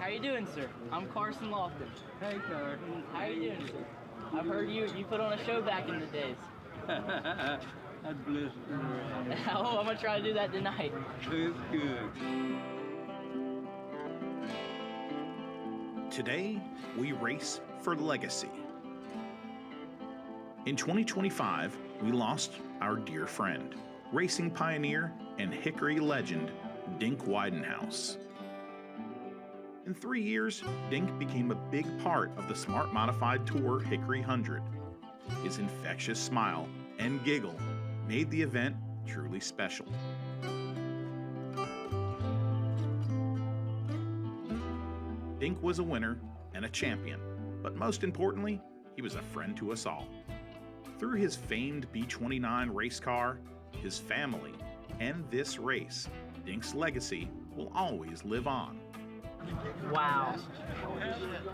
How you doing, sir? I'm Carson Lofton. Hey, Carson. How you doing, sir? I've heard you put on a show back in the days. I'd blister around. Oh, I'm gonna try to do that tonight. It's good. Today, we race for legacy. In 2025, we lost our dear friend, racing pioneer and Hickory legend, Dink Widenhouse. In 3 years, Dink became a big part of the Smart Modified Tour Hickory 100. His infectious smile and giggle made the event truly special. Dink was a winner and a champion, but most importantly, he was a friend to us all. Through his famed B29 race car, his family, and this race, Dink's legacy will always live on. Wow.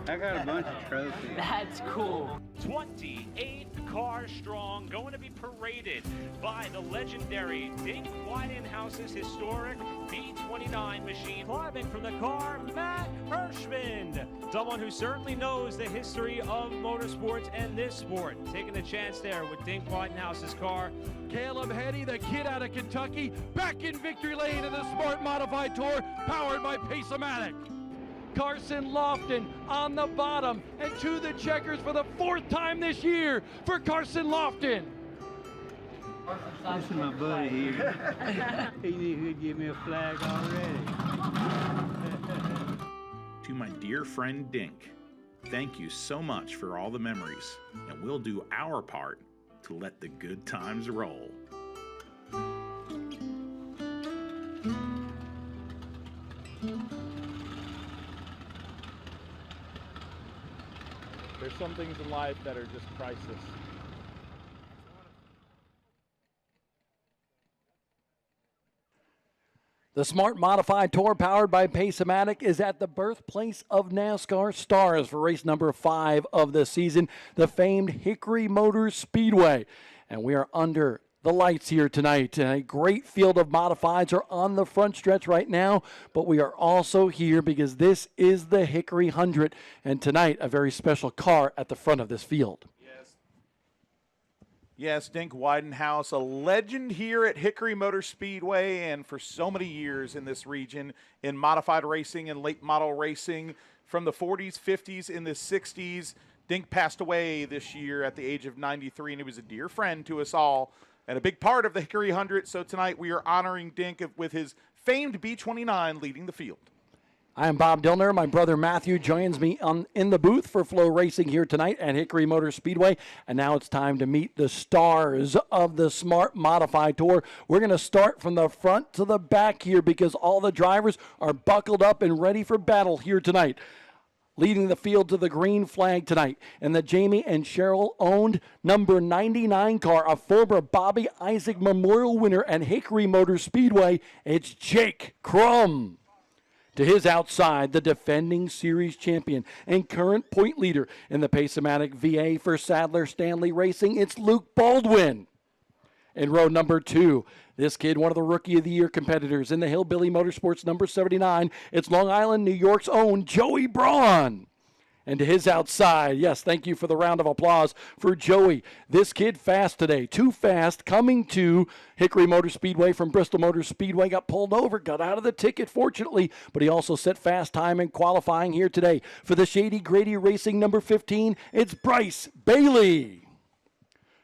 I got a bunch of trophies. That's cool. 28 cars strong, going to be paraded by the legendary Dink Widenhouse's historic B29 machine. Climbing from the car, Matt Hirschman, someone who certainly knows the history of motorsports and this sport. Taking a chance there with Dink Widenhouse's car. Caleb Heddy, the kid out of Kentucky, back in victory lane in the Smart Modified Tour, powered by Pace-O-Matic. Carson Lofton on the bottom, and to the checkers for the 4th time this year for Carson Lofton. This is my buddy here. He knew he'd give me a flag already. To my dear friend Dink, thank you so much for all the memories, and we'll do our part to let the good times roll. There's some things in life that are just priceless. The Smart Modified Tour, powered by Pace-O-Matic, is at the birthplace of NASCAR stars for race number 5 of the season, the famed Hickory Speedway. And we are under the lights here tonight. A great field of modifieds are on the front stretch right now, but we are also here because this is the Hickory 100, and tonight a very special car at the front of this field. Yes, Dink Widenhouse, a legend here at Hickory Motor Speedway and for so many years in this region in modified racing and late model racing from the 40s, 50s, in the 60s. Dink passed away this year at the age of 93, and he was a dear friend to us all and a big part of the Hickory 100. So tonight we are honoring Dink with his famed B29 leading the field. I am Bob Dillner. My brother Matthew joins me in the booth for Flow Racing here tonight at Hickory Motor Speedway. And now it's time to meet the stars of the Smart Modified Tour. We're going to start from the front to the back here because all the drivers are buckled up and ready for battle here tonight. Leading the field to the green flag tonight, and the Jamie and Cheryl owned number 99 car, a former Bobby Isaac Memorial winner at Hickory Motor Speedway, it's Jake Crum. To his outside, the defending series champion and current point leader in the Pace-O-Matic VA for Sadler Stanley Racing, it's Luke Baldwin. In row number 2, this kid, one of the Rookie of the Year competitors in the Hillbilly Motorsports number 79, it's Long Island, New York's own Joey Braun. And to his outside, yes, thank you for the round of applause for Joey. This kid fast today, too fast, coming to Hickory Motor Speedway from Bristol Motor Speedway, got pulled over, got out of the ticket, fortunately, but he also set fast time in qualifying here today. For the Shady Grady Racing number 15, it's Bryce Bailey.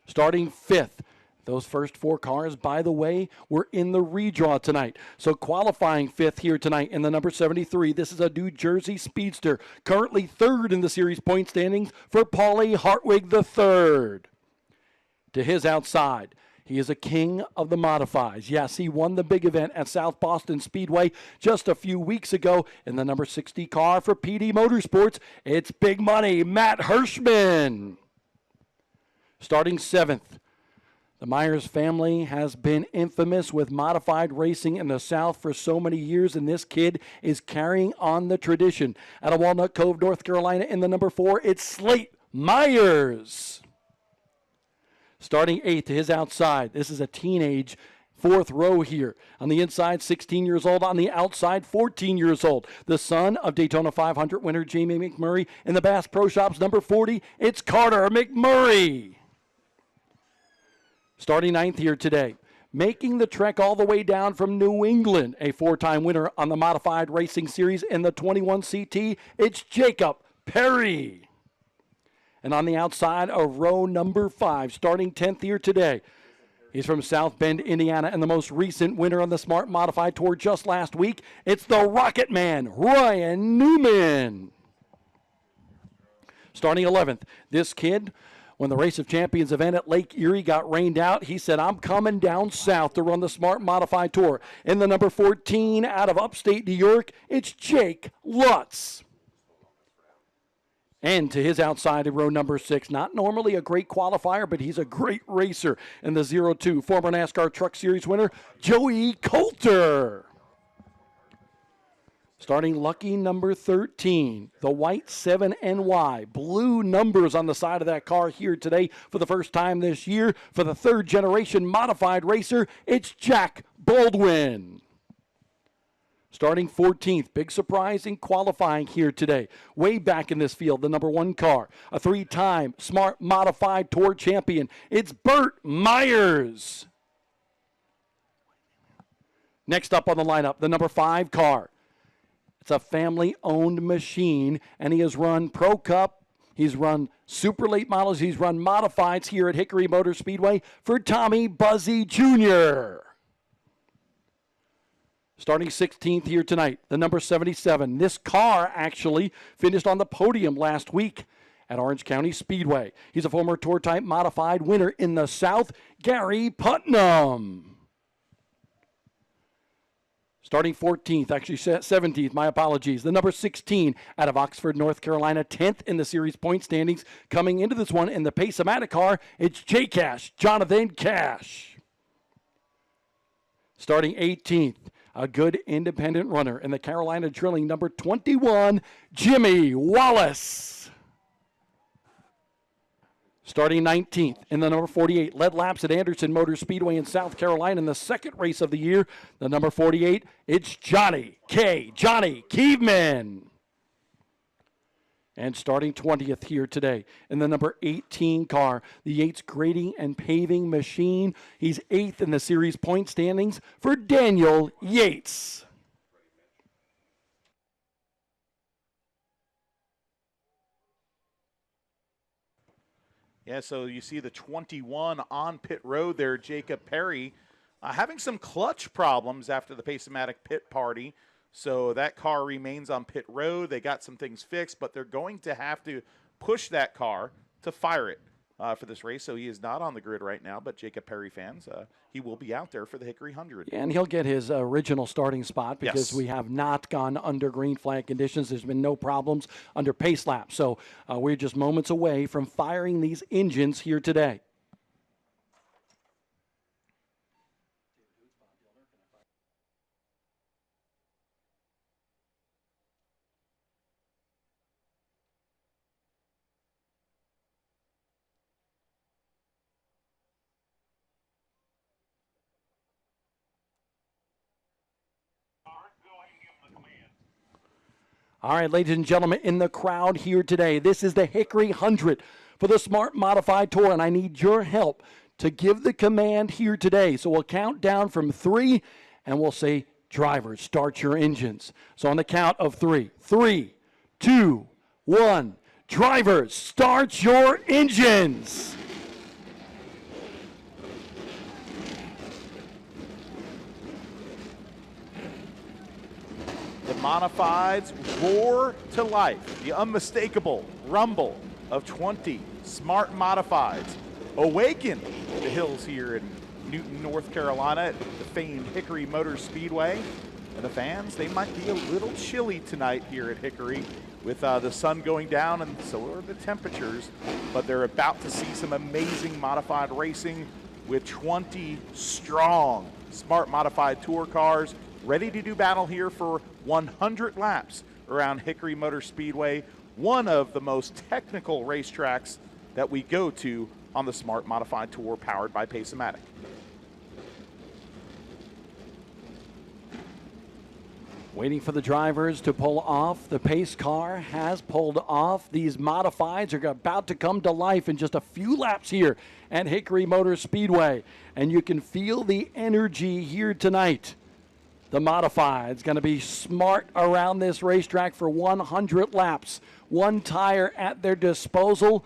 Starting 5th. Those first 4 cars, by the way, were in the redraw tonight. So qualifying 5th here tonight in the number 73. This is a New Jersey speedster, currently 3rd in the series point standings for Paulie Hartwig III. To his outside, he is a king of the modifies. Yes, he won the big event at South Boston Speedway just a few weeks ago in the number 60 car for PD Motorsports. It's big money, Matt Hirschman. Starting 7th. The Myers family has been infamous with modified racing in the South for so many years, and this kid is carrying on the tradition. Out of Walnut Cove, North Carolina, in the number 4, it's Slate Myers. Starting 8th to his outside, this is a teenage fourth row here. On the inside, 16 years old. On the outside, 14 years old. The son of Daytona 500 winner Jamie McMurray. In the Bass Pro Shops, number 40, it's Carter McMurray. Starting ninth here today. Making the trek all the way down from New England, a four-time winner on the Modified Racing Series in the 21 CT, it's Jacob Perry. And on the outside of row number 5, starting 10th here today, he's from South Bend, Indiana, and the most recent winner on the Smart Modified Tour just last week, it's the Rocket Man, Ryan Newman. Starting 11th, this kid, when the Race of Champions event at Lake Erie got rained out, he said, I'm coming down south to run the Smart Modified Tour. In the number 14 out of upstate New York, it's Jake Lutz. And to his outside in row number 6, not normally a great qualifier, but he's a great racer in the 02, former NASCAR Truck Series winner, Joey Coulter. Starting lucky number 13, the white 7NY. Blue numbers on the side of that car here today for the first time this year. For the third generation modified racer, it's Jack Baldwin. Starting 14th, big surprise in qualifying here today. Way back in this field, the number 1 car, a 3-time Smart Modified Tour champion. It's Burt Myers. Next up on the lineup, the number 5 car. It's a family-owned machine, and he has run Pro Cup. He's run super late models. He's run modifieds here at Hickory Motor Speedway for Tommy Buzzy Jr. Starting 16th here tonight, the number 77. This car actually finished on the podium last week at Orange County Speedway. He's a former Tour Type Modified winner in the South, Gary Putnam. Starting 14th, actually 17th, my apologies. The number 16 out of Oxford, North Carolina, 10th in the series point standings. Coming into this one in the Pace-O-Matic car, it's J-Cash, Jonathan Cash. Starting 18th, a good independent runner in the Carolina Drilling, number 21, Jimmy Wallace. Starting 19th in the number 48, led laps at Anderson Motor Speedway in South Carolina in the second race of the year. The number 48, it's Johnny Keevman. And starting 20th here today in the number 18 car, the Yates Grading and Paving Machine. He's 8th in the series point standings for Daniel Yates. Yeah, so you see the 21 on pit road there, Jacob Perry, having some clutch problems after the Pace-O-Matic pit party. So that car remains on pit road. They got some things fixed, but they're going to have to push that car to fire it for this race. So he is not on the grid right now, but Jacob Perry fans, he will be out there for the Hickory 100. And he'll get his original starting spot because Yes. we have not gone under green flag conditions. There's been no problems under pace lap. So we're just moments away from firing these engines here today. All right, ladies and gentlemen, in the crowd here today, this is the Hickory 100 for the Smart Modified Tour, and I need your help to give the command here today. So we'll count down from 3, and we'll say, drivers, start your engines. So on the count of 3, 3, 2, 1, drivers, start your engines. The modifieds roar to life. The unmistakable rumble of 20 smart modifieds awaken the hills here in Newton, North Carolina at the famed Hickory Motor Speedway. And the fans, they might be a little chilly tonight here at Hickory with the sun going down, and so are the temperatures. But they're about to see some amazing modified racing with 20 strong smart modified tour cars ready to do battle here for 100 laps around Hickory Motor Speedway, one of the most technical racetracks that we go to on the Smart Modified Tour powered by Pace-O-Matic. Waiting for the drivers to pull off. The pace car has pulled off. These modifieds are about to come to life in just a few laps here at Hickory Motor Speedway. And you can feel the energy here tonight. The modifieds going to be smart around this racetrack for 100 laps. One tire at their disposal.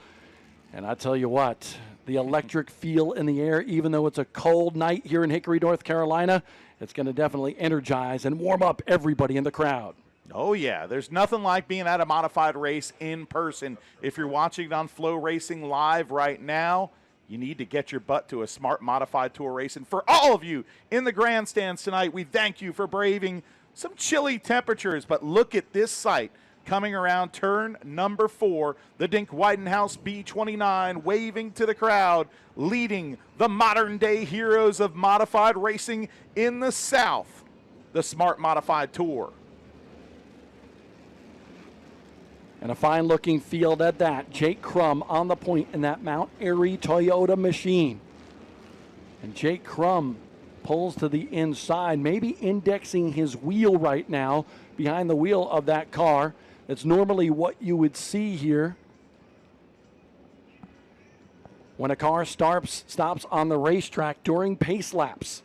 And I tell you what, the electric feel in the air, even though it's a cold night here in Hickory, North Carolina, it's going to definitely energize and warm up everybody in the crowd. Oh, yeah. There's nothing like being at a modified race in person. If you're watching it on Flow Racing Live right now, you need to get your butt to a Smart Modified Tour race. And for all of you in the grandstands tonight, we thank you for braving some chilly temperatures. But look at this sight coming around turn number 4. The Dink Widenhouse B29 waving to the crowd, leading the modern-day heroes of modified racing in the South, the Smart Modified Tour. And a fine-looking field at that. Jake Crum on the point in that Mount Airy Toyota machine. And Jake Crum pulls to the inside, maybe indexing his wheel right now behind the wheel of that car. That's normally what you would see here when a car stops on the racetrack during pace laps.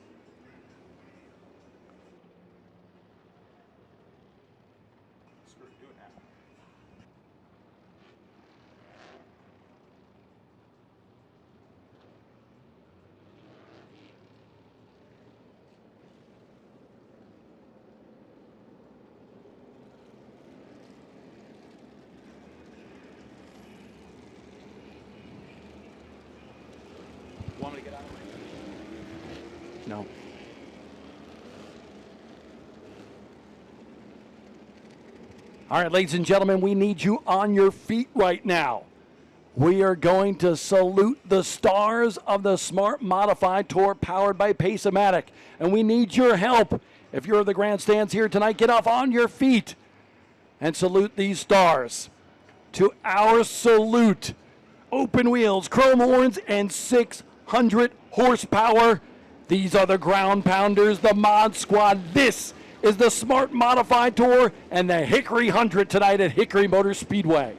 Want me to get out of the No. All right, ladies and gentlemen, we need you on your feet right now. We are going to salute the stars of the Smart Modified Tour powered by Pace-O-Matic, and we need your help. If you're in the grandstands here tonight, get off on your feet and salute these stars. To our salute, open wheels, chrome horns, and 600 horsepower. These are the ground pounders, the Mod Squad. This is the Smart Modified Tour and the Hickory 100 tonight at Hickory Motor Speedway.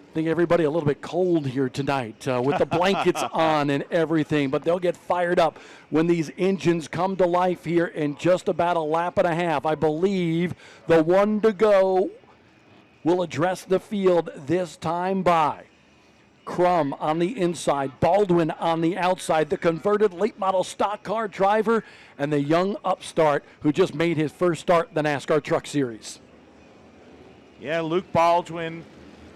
I think everybody a little bit cold here tonight with the blankets on and everything, but they'll get fired up when these engines come to life here in just about a lap and a half. I believe the one to go will address the field this time by Crum on the inside, Baldwin on the outside, the converted late model stock car driver, and the young upstart who just made his first start in the NASCAR Truck Series. Yeah, Luke Baldwin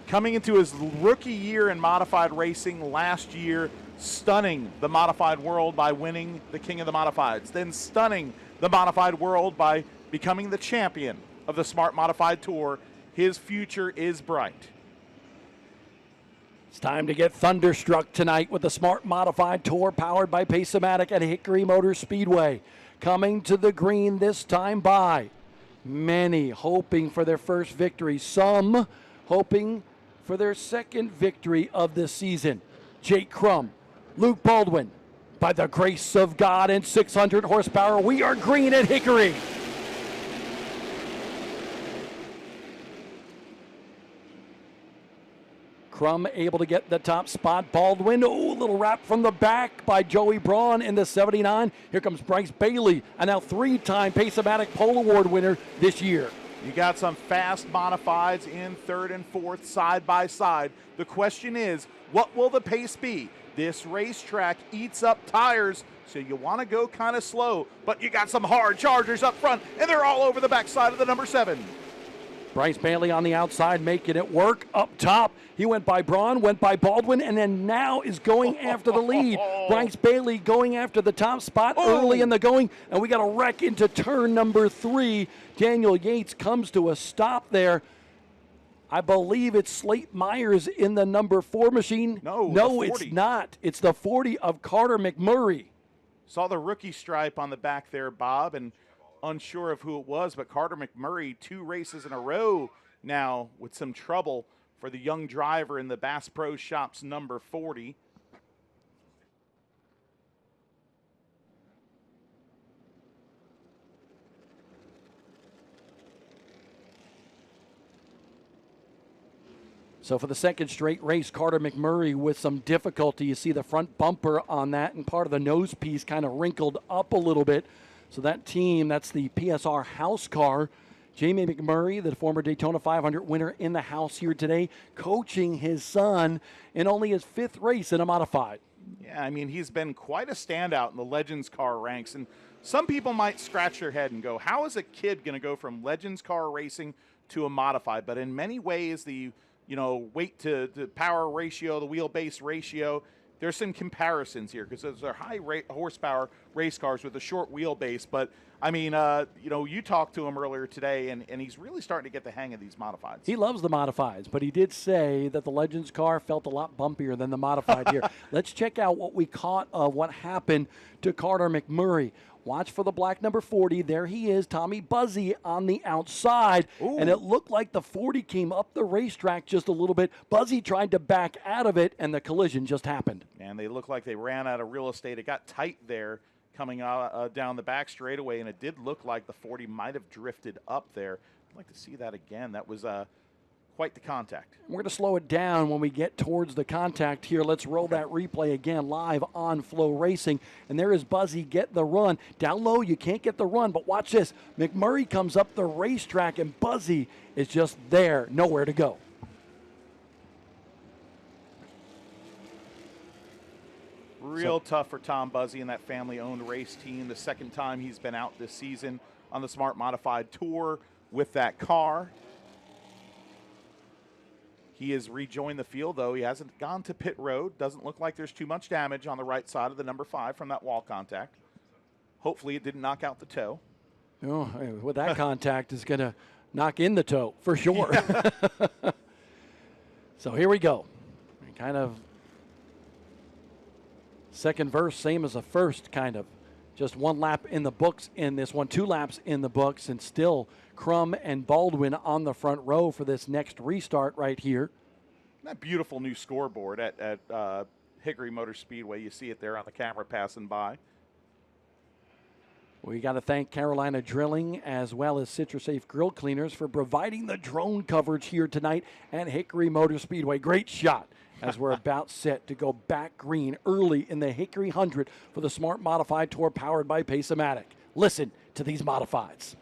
coming into his rookie year in modified racing last year, stunning the modified world by winning the King of the Modifieds, then stunning the modified world by becoming the champion of the Smart Modified Tour. His future is bright. It's time to get thunderstruck tonight with the Smart Modified Tour powered by Pace-O-Matic at Hickory Motor Speedway. Coming to the green this time by many hoping for their first victory, some hoping for their second victory of the season. Jake Crum, Luke Baldwin, by the grace of God and 600 horsepower, we are green at Hickory. Crum able to get the top spot. Baldwin, a little wrap from the back by Joey Braun in the 79. Here comes Bryce Bailey, a now 3-time Pace-O-Matic Pole Award winner this year. You got some fast modifieds in third and fourth side by side. The question is, what will the pace be? This racetrack eats up tires, so you want to go kind of slow, but you got some hard chargers up front, and they're all over the backside of the number 7. Bryce Bailey on the outside making it work. Up top, he went by Braun, went by Baldwin, and then now is going after the lead. Bryce Bailey going after the top spot early in the going, and we got a wreck into turn number 3. Daniel Yates comes to a stop there. I believe it's Slate Myers in the number 4 machine. No, it's not. It's the 40 of Carter McMurray. Saw the rookie stripe on the back there, Bob, and unsure of who it was, but Carter McMurray 2 races in a row now with some trouble for the young driver in the Bass Pro Shops number 40. So for the second straight race, Carter McMurray with some difficulty. You see the front bumper on that, and part of the nose piece kind of wrinkled up a little bit. So that team, that's the PSR house car. Jamie McMurray, the former Daytona 500 winner in the house here today, coaching his son in only his 5th race in a modified. Yeah, I mean, he's been quite a standout in the Legends car ranks. And some people might scratch their head and go, how is a kid going to go from Legends car racing to a modified? But in many ways, the weight to power ratio, the wheelbase ratio, there's some comparisons here because those are high horsepower race cars with a short wheelbase. But, I mean, you talked to him earlier today, and he's really starting to get the hang of these modifieds. He loves the modifieds, but he did say that the Legends car felt a lot bumpier than the modified here. Let's check out what we caught of what happened to Carter McMurray. Watch for the black number 40. There he is, Tommy Buzzy on the outside. Ooh. And it looked like the 40 came up the racetrack just a little bit. Buzzy tried to back out of it, and the collision just happened. And they looked like they ran out of real estate. It got tight there coming down the back straightaway, and it did look like the 40 might have drifted up there. I'd like to see that again. That was quite the contact. We're going to slow it down when we get towards the contact here. Let's roll that replay again live on Flow Racing. And there is Buzzy getting the run. Down low, you can't get the run, but watch this. McMurray comes up the racetrack, and Buzzy is just there, nowhere to go. Real tough for Tom Buzzy and that family-owned race team. The second time he's been out this season on the Smart Modified Tour with that car. He has rejoined the field, though. He hasn't gone to pit road. Doesn't look like there's too much damage on the right side of the number 5 from that wall contact. Hopefully it didn't knock out the toe. Oh, with that contact is going to knock in the toe for sure. Yeah. So here we go. Kind of second verse, same as the first, kind of. Just 1 lap in the books in this one, 2 laps in the books, and still Crum and Baldwin on the front row for this next restart right here. That beautiful new scoreboard at Hickory Motor Speedway. You see it there on the camera passing by. We got to thank Carolina Drilling as well as CitraSafe Grill Cleaners for providing the drone coverage here tonight at Hickory Motor Speedway. Great shot as we're about set to go back green early in the Hickory 100 for the Smart Modified Tour powered by Pace-O-Matic. Listen to these modifieds.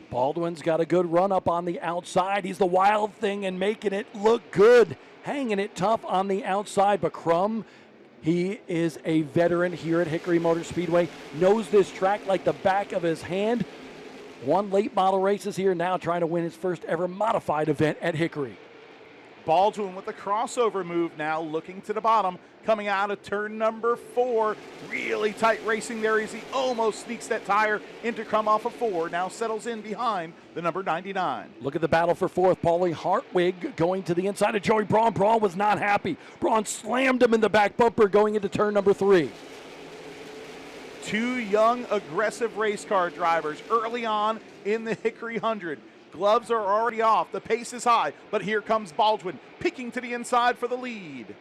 Baldwin's got a good run up on the outside. He's the wild thing and making it look good. Hanging it tough on the outside. But Crum, he is a veteran here at Hickory Motor Speedway. Knows this track like the back of his hand. Won late model races here, now trying to win his first ever modified event at Hickory. Baldwin with the crossover move now, looking to the bottom, coming out of turn number 4. Really tight racing there as he almost sneaks that tire into Crum off of 4. Now settles in behind the number 99. Look at the battle for 4th. Paulie Hartwig going to the inside of Joey Braun. Braun was not happy. Braun slammed him in the back bumper going into turn number 3. 2 young, aggressive race car drivers early on in the Hickory 100. Gloves are already off. The pace is high, but here comes Baldwin, picking to the inside for the lead.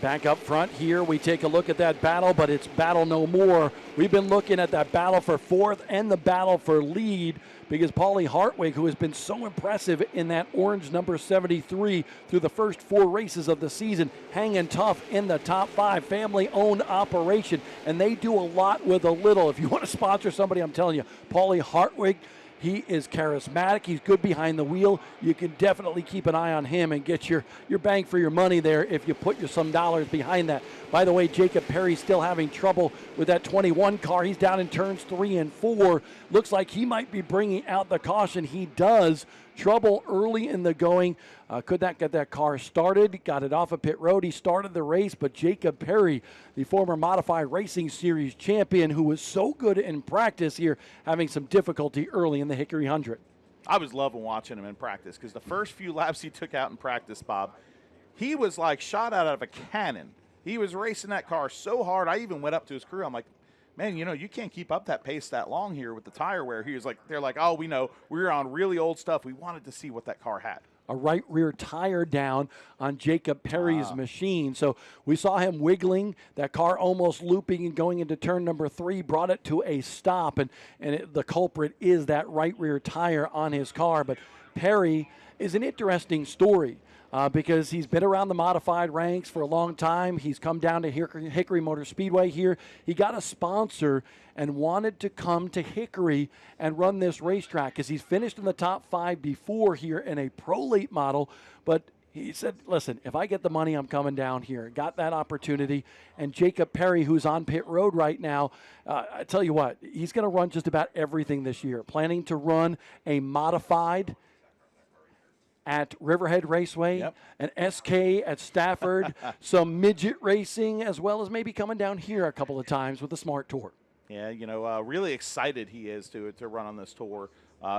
Back up front here, we take a look at that battle, but it's battle no more. We've been looking at that battle for 4th and the battle for lead because Paulie Hartwig, who has been so impressive in that orange number 73 through the first 4 races of the season, hanging tough in the top 5, family-owned operation, and they do a lot with a little. If you want to sponsor somebody, I'm telling you, Paulie Hartwig, he is charismatic. He's good behind the wheel. You can definitely keep an eye on him and get your bang for your money there if you put some dollars behind that. By the way, Jacob Perry still having trouble with that 21 car. He's down in turns 3 and 4. Looks like he might be bringing out the caution. He does. Trouble early in the going. Could not get that car started. Got it off of pit road. He started the race, but Jacob Perry, the former Modified Racing Series champion, who was so good in practice here, having some difficulty early in the Hickory 100. I was loving watching him in practice because the first few laps he took out in practice, Bob, he was like shot out of a cannon. He was racing that car so hard. I even went up to his crew. I'm like, man, you can't keep up that pace that long here with the tire wear. He was like, they're like, oh, we know. We're on really old stuff. We wanted to see what that car had. A right rear tire down on Jacob Perry's machine. So we saw him wiggling, that car almost looping and going into turn number 3, brought it to a stop, and the culprit is that right rear tire on his car. But Perry is an interesting story. Because he's been around the modified ranks for a long time. He's come down to Hickory Motor Speedway here. He got a sponsor and wanted to come to Hickory and run this racetrack because he's finished in the top 5 before here in a Pro Late model. But he said, listen, if I get the money, I'm coming down here. Got that opportunity. And Jacob Perry, who's on pit road right now, I tell you what, he's going to run just about everything this year. Planning to run a modified at Riverhead Raceway, an SK at Stafford, some midget racing, as well as maybe coming down here a couple of times with the Smart Tour. Yeah, really excited he is to run on this tour.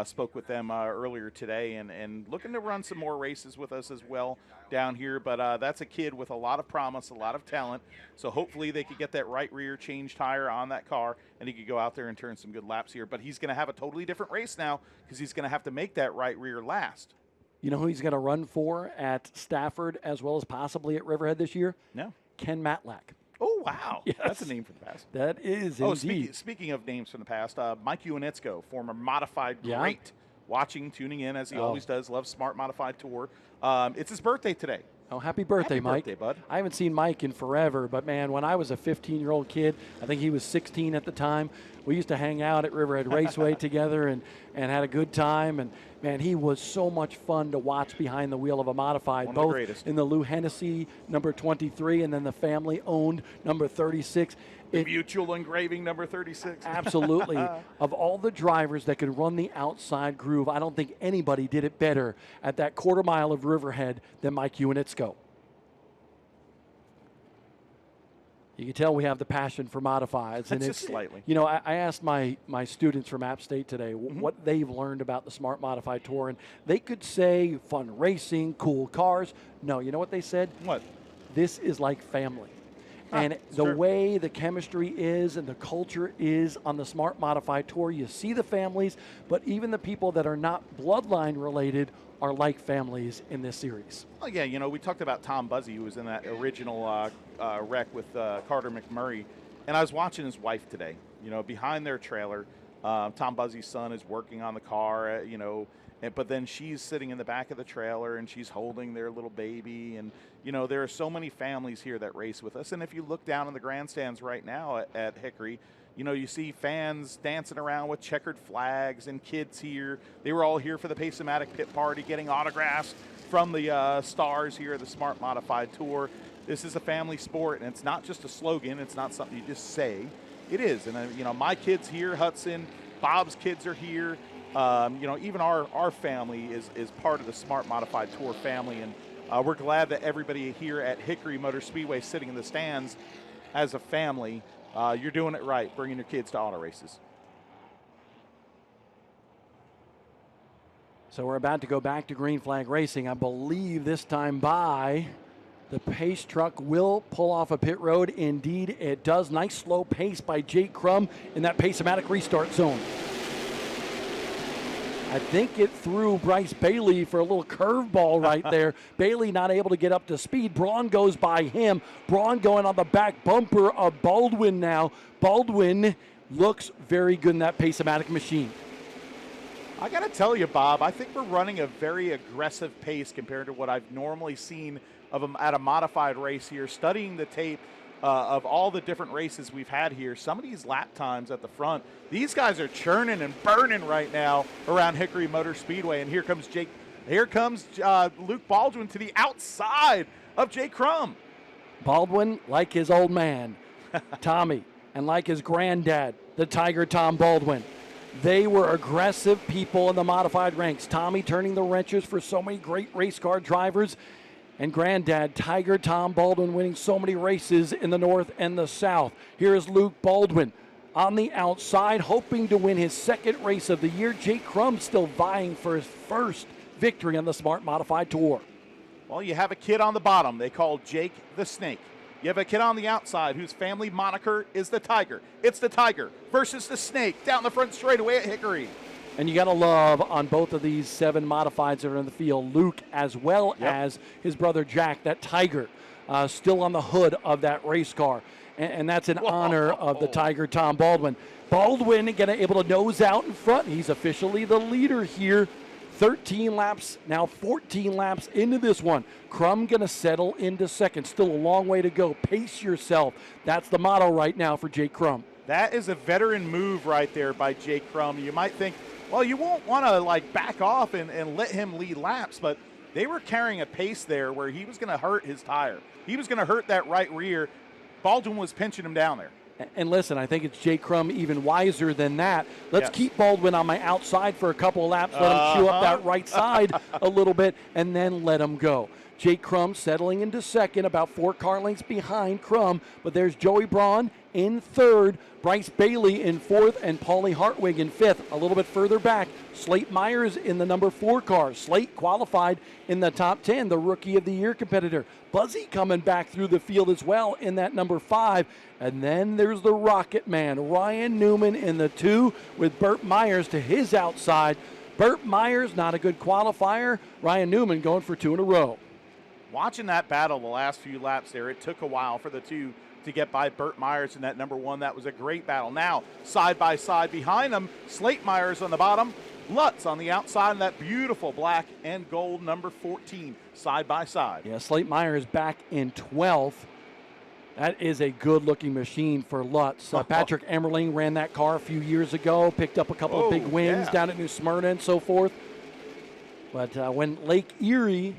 Spoke with them earlier today and looking to run some more races with us as well down here. But that's a kid with a lot of promise, a lot of talent. So hopefully they could get that right rear change tire on that car and he could go out there and turn some good laps here. But he's going to have a totally different race now because he's going to have to make that right rear last. You know who he's going to run for at Stafford as well as possibly at Riverhead this year? No. Ken Matlack. Oh, wow. Yes. That's a name from the past. That is indeed. Speaking of names from the past, Mike Uinitsko, former modified great, watching, tuning in as he always does, loves Smart Modified Tour. It's his birthday today. Oh, happy birthday, Mike. Happy birthday, bud. I haven't seen Mike in forever, but, man, when I was a 15-year-old kid, I think he was 16 at the time, we used to hang out at Riverhead Raceway together and had a good time. And, man, he was so much fun to watch behind the wheel of a modified, both in the Lou Hennessy number 23 and then the family-owned number 36. Mutual engraving number 36. Absolutely. Of all the drivers that could run the outside groove, I don't think anybody did it better at that quarter mile of Riverhead than Mike Uinitsko. You can tell we have the passion for modifieds. And just slightly. I asked my students from App State today what they've learned about the Smart Modified Tour, and they could say fun racing, cool cars. No, you know what they said? What? This is like family. And the way the chemistry is and the culture is on the Smart Modified Tour, you see the families, but even the people that are not bloodline related are like families in this series. Well, yeah, we talked about Tom Buzzy, who was in that original wreck with Carter McMurray, and I was watching his wife today, behind their trailer. Tom Buzzy's son is working on the car, but then she's sitting in the back of the trailer and she's holding their little baby. And, there are so many families here that race with us. And if you look down in the grandstands right now at Hickory, you see fans dancing around with checkered flags and kids here. They were all here for the Pace-O-Matic pit party, getting autographs from the stars here at the Smart Modified Tour. This is a family sport, and it's not just a slogan. It's not something you just say. It is. And, my kids here, Hudson, Bob's kids are here. Even our family is part of the Smart Modified Tour family, and we're glad that everybody here at Hickory Motor Speedway sitting in the stands as a family. You're doing it right, bringing your kids to auto races. So we're about to go back to green flag racing. I believe this time by the pace truck will pull off a pit road. Indeed, it does. Nice slow pace by Jake Crum in that Pace-O-Matic restart zone. I think it threw Bryce Bailey for a little curveball right there. Bailey not able to get up to speed. Braun goes by him. Braun going on the back bumper of Baldwin now. Baldwin looks very good in that Pace-O-Matic machine. I got to tell you, Bob, I think we're running a very aggressive pace compared to what I've normally seen of them at a modified race here. Studying the tape of all the different races we've had here, some of these lap times at the front, these guys are churning and burning right now around Hickory Motor Speedway. And here comes Luke Baldwin to the outside of Jake Crum. Baldwin, like his old man, Tommy, and like his granddad, the Tiger Tom Baldwin. They were aggressive people in the modified ranks. Tommy turning the wrenches for so many great race car drivers. And granddad, Tiger Tom Baldwin, winning so many races in the North and the South. Here is Luke Baldwin on the outside, hoping to win his second race of the year. Jake Crum still vying for his first victory on the Smart Modified Tour. Well, you have a kid on the bottom they call Jake the Snake. You have a kid on the outside whose family moniker is the Tiger. It's the Tiger versus the Snake down the front straightaway at Hickory. And you got to love on both of these 7 modifieds that are in the field, Luke as well as his brother Jack, that Tiger, still on the hood of that race car. And that's in honor of the Tiger, Tom Baldwin. Baldwin able to nose out in front. He's officially the leader here. 13 laps, now 14 laps into this one. Crum going to settle into second. Still a long way to go. Pace yourself. That's the motto right now for Jake Crum. That is a veteran move right there by Jake Crum. You might think, well, you won't want to like back off and let him lead laps, but they were carrying a pace there where he was going to hurt his tire. He was going to hurt that right rear. Baldwin was pinching him down there. And listen, I think it's Jake Crum even wiser than that. Let's keep Baldwin on my outside for a couple of laps, let him chew up that right side a little bit, and then let him go. Jake Crum settling into second, about 4 car lengths behind Crum, but there's Joey Braun in third, Bryce Bailey in fourth, and Paulie Hartwig in fifth. A little bit further back, Slate Myers in the number 4 car. Slate qualified in the top 10, the Rookie of the Year competitor. Buzzy coming back through the field as well in that number 5. And then there's the Rocket Man, Ryan Newman in the 2 with Burt Myers to his outside. Burt Myers, not a good qualifier. Ryan Newman going for 2 in a row. Watching that battle the last few laps there, it took a while for the 2 to get by Burt Myers in that number 1. That was a great battle. Now, side by side behind them, Slate Myers on the bottom, Lutz on the outside, and that beautiful black and gold number 14 side by side. Yeah, Slate Myers back in 12th. That is a good-looking machine for Lutz. Patrick Emmerling ran that car a few years ago, picked up a couple of big wins down at New Smyrna and so forth. But when Lake Erie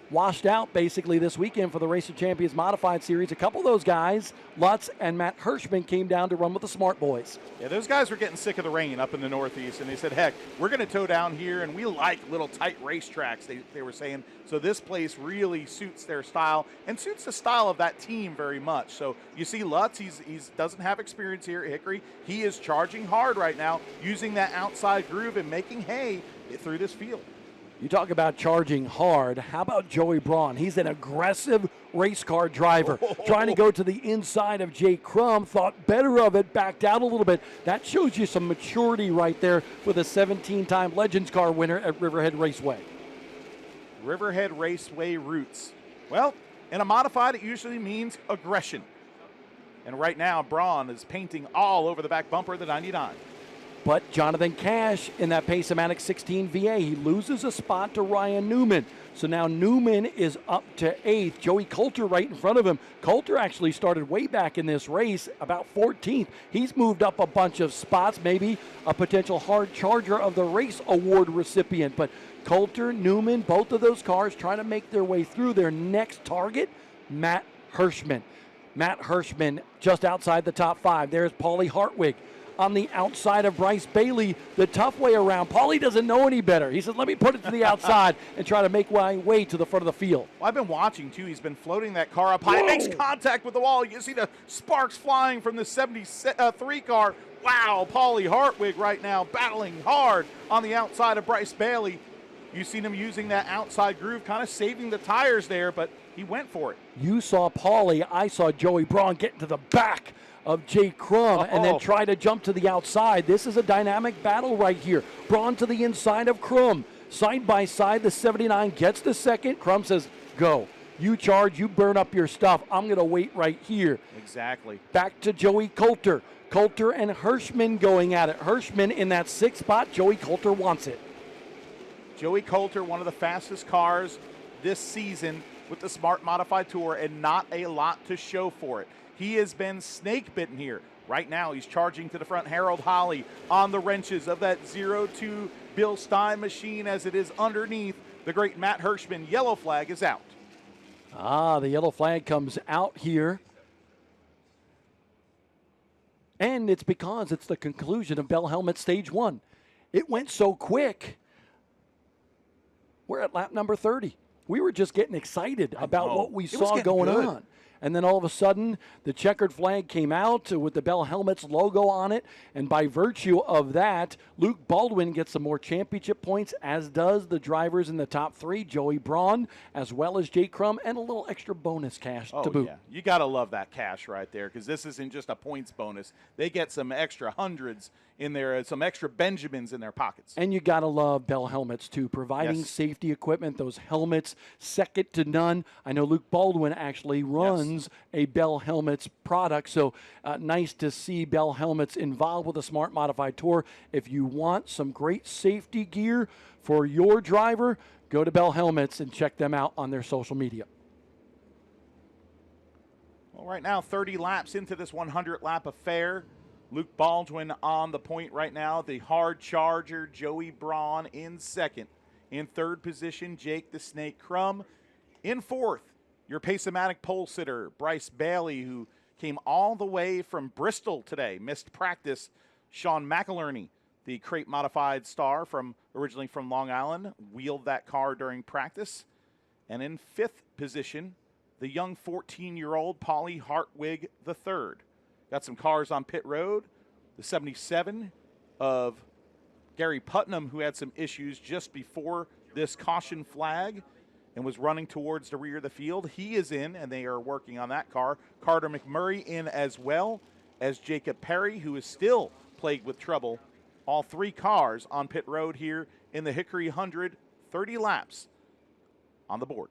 washed out basically this weekend for the Race of Champions Modified Series, a couple of those guys, Lutz and Matt Hirschman, came down to run with the Smart Boys. Yeah, those guys were getting sick of the rain up in the Northeast, and they said, heck, we're going to tow down here, and we like little tight racetracks, they were saying. So this place really suits their style and suits the style of that team very much. So you see Lutz, he doesn't have experience here at Hickory. He is charging hard right now, using that outside groove and making hay through this field. You talk about charging hard. How about Joey Braun? He's an aggressive race car driver, trying to go to the inside of Jake Crum, thought better of it, backed out a little bit. That shows you some maturity right there for the 17-time Legends car winner at Riverhead Raceway. Riverhead Raceway roots. Well, in a modified, it usually means aggression. And right now, Braun is painting all over the back bumper of the 99. But Jonathan Cash in that Pace-O-Matic 16 VA, he loses a spot to Ryan Newman. So now Newman is up to 8th. Joey Coulter right in front of him. Coulter actually started way back in this race, about 14th. He's moved up a bunch of spots, maybe a potential hard charger of the race award recipient. But Coulter, Newman, both of those cars trying to make their way through. Their next target, Matt Hirschman. Matt Hirschman just outside the top 5. There's Paulie Hartwig on the outside of Bryce Bailey, the tough way around. Paulie doesn't know any better. He says, let me put it to the outside and try to make my way to the front of the field. Well, I've been watching, too. He's been floating that car up high. It makes contact with the wall. You see the sparks flying from the 73 car. Wow, Paulie Hartwig right now battling hard on the outside of Bryce Bailey. You've seen him using that outside groove, kind of saving the tires there, but he went for it. You saw Paulie. I saw Joey Braun get to the back of Jake Crum and then try to jump to the outside. This is a dynamic battle right here. Braun to the inside of Crum. Side by side, the 79 gets the second. Crum says, go. You charge, you burn up your stuff. I'm going to wait right here. Exactly. Back to Joey Coulter. Coulter and Hirschman going at it. Hirschman in that 6th spot. Joey Coulter wants it. Joey Coulter, one of the fastest cars this season with the Smart Modified Tour, and not a lot to show for it. He has been snake bitten here. Right now, he's charging to the front. Harold Holly on the wrenches of that 02 Bill Stein machine as it is underneath the great Matt Hirschman. Yellow flag is out. The yellow flag comes out here. And it's because it's the conclusion of Bell Helmet Stage 1. It went so quick. We're at lap number 30. We were just getting excited about what we saw going on. and then all of a sudden the checkered flag came out with the Bell Helmets logo on it, and by virtue of that, Luke Baldwin gets some more championship points, as does the drivers in the top 3, Joey Braun, as well as Jake Crum, and a little extra bonus cash to boot. Yeah. You got to love that cash right there, because this isn't just a points bonus. They get some extra hundreds in there, some extra Benjamins in their pockets. And you got to love Bell Helmets, too, providing safety equipment, those helmets, second to none. I know Luke Baldwin actually runs a Bell Helmets product, so nice to see Bell Helmets involved with the Smart Modified Tour. If you want some great safety gear for your driver, go to Bell Helmets and check them out on their social media. Well, right now, 30 laps into this 100-lap affair. Luke Baldwin on the point right now. The hard charger, Joey Braun, in second. In third position, Jake the Snake Crum. In fourth, your Pace-O-Matic pole sitter, Bryce Bailey, who came all the way from Bristol today. Missed practice. Sean McIlerney, the crate modified star originally from Long Island, wheeled that car during practice. And in fifth position, the young 14-year-old Paulie Hartwig III. Got some cars on pit road. The 77 of Gary Putnam, who had some issues just before this caution flag and was running towards the rear of the field. He is in, and they are working on that car. Carter McMurray in, as well as Jacob Perry, who is still plagued with trouble. All 3 cars on pit road here in the Hickory 100, 30 laps on the board.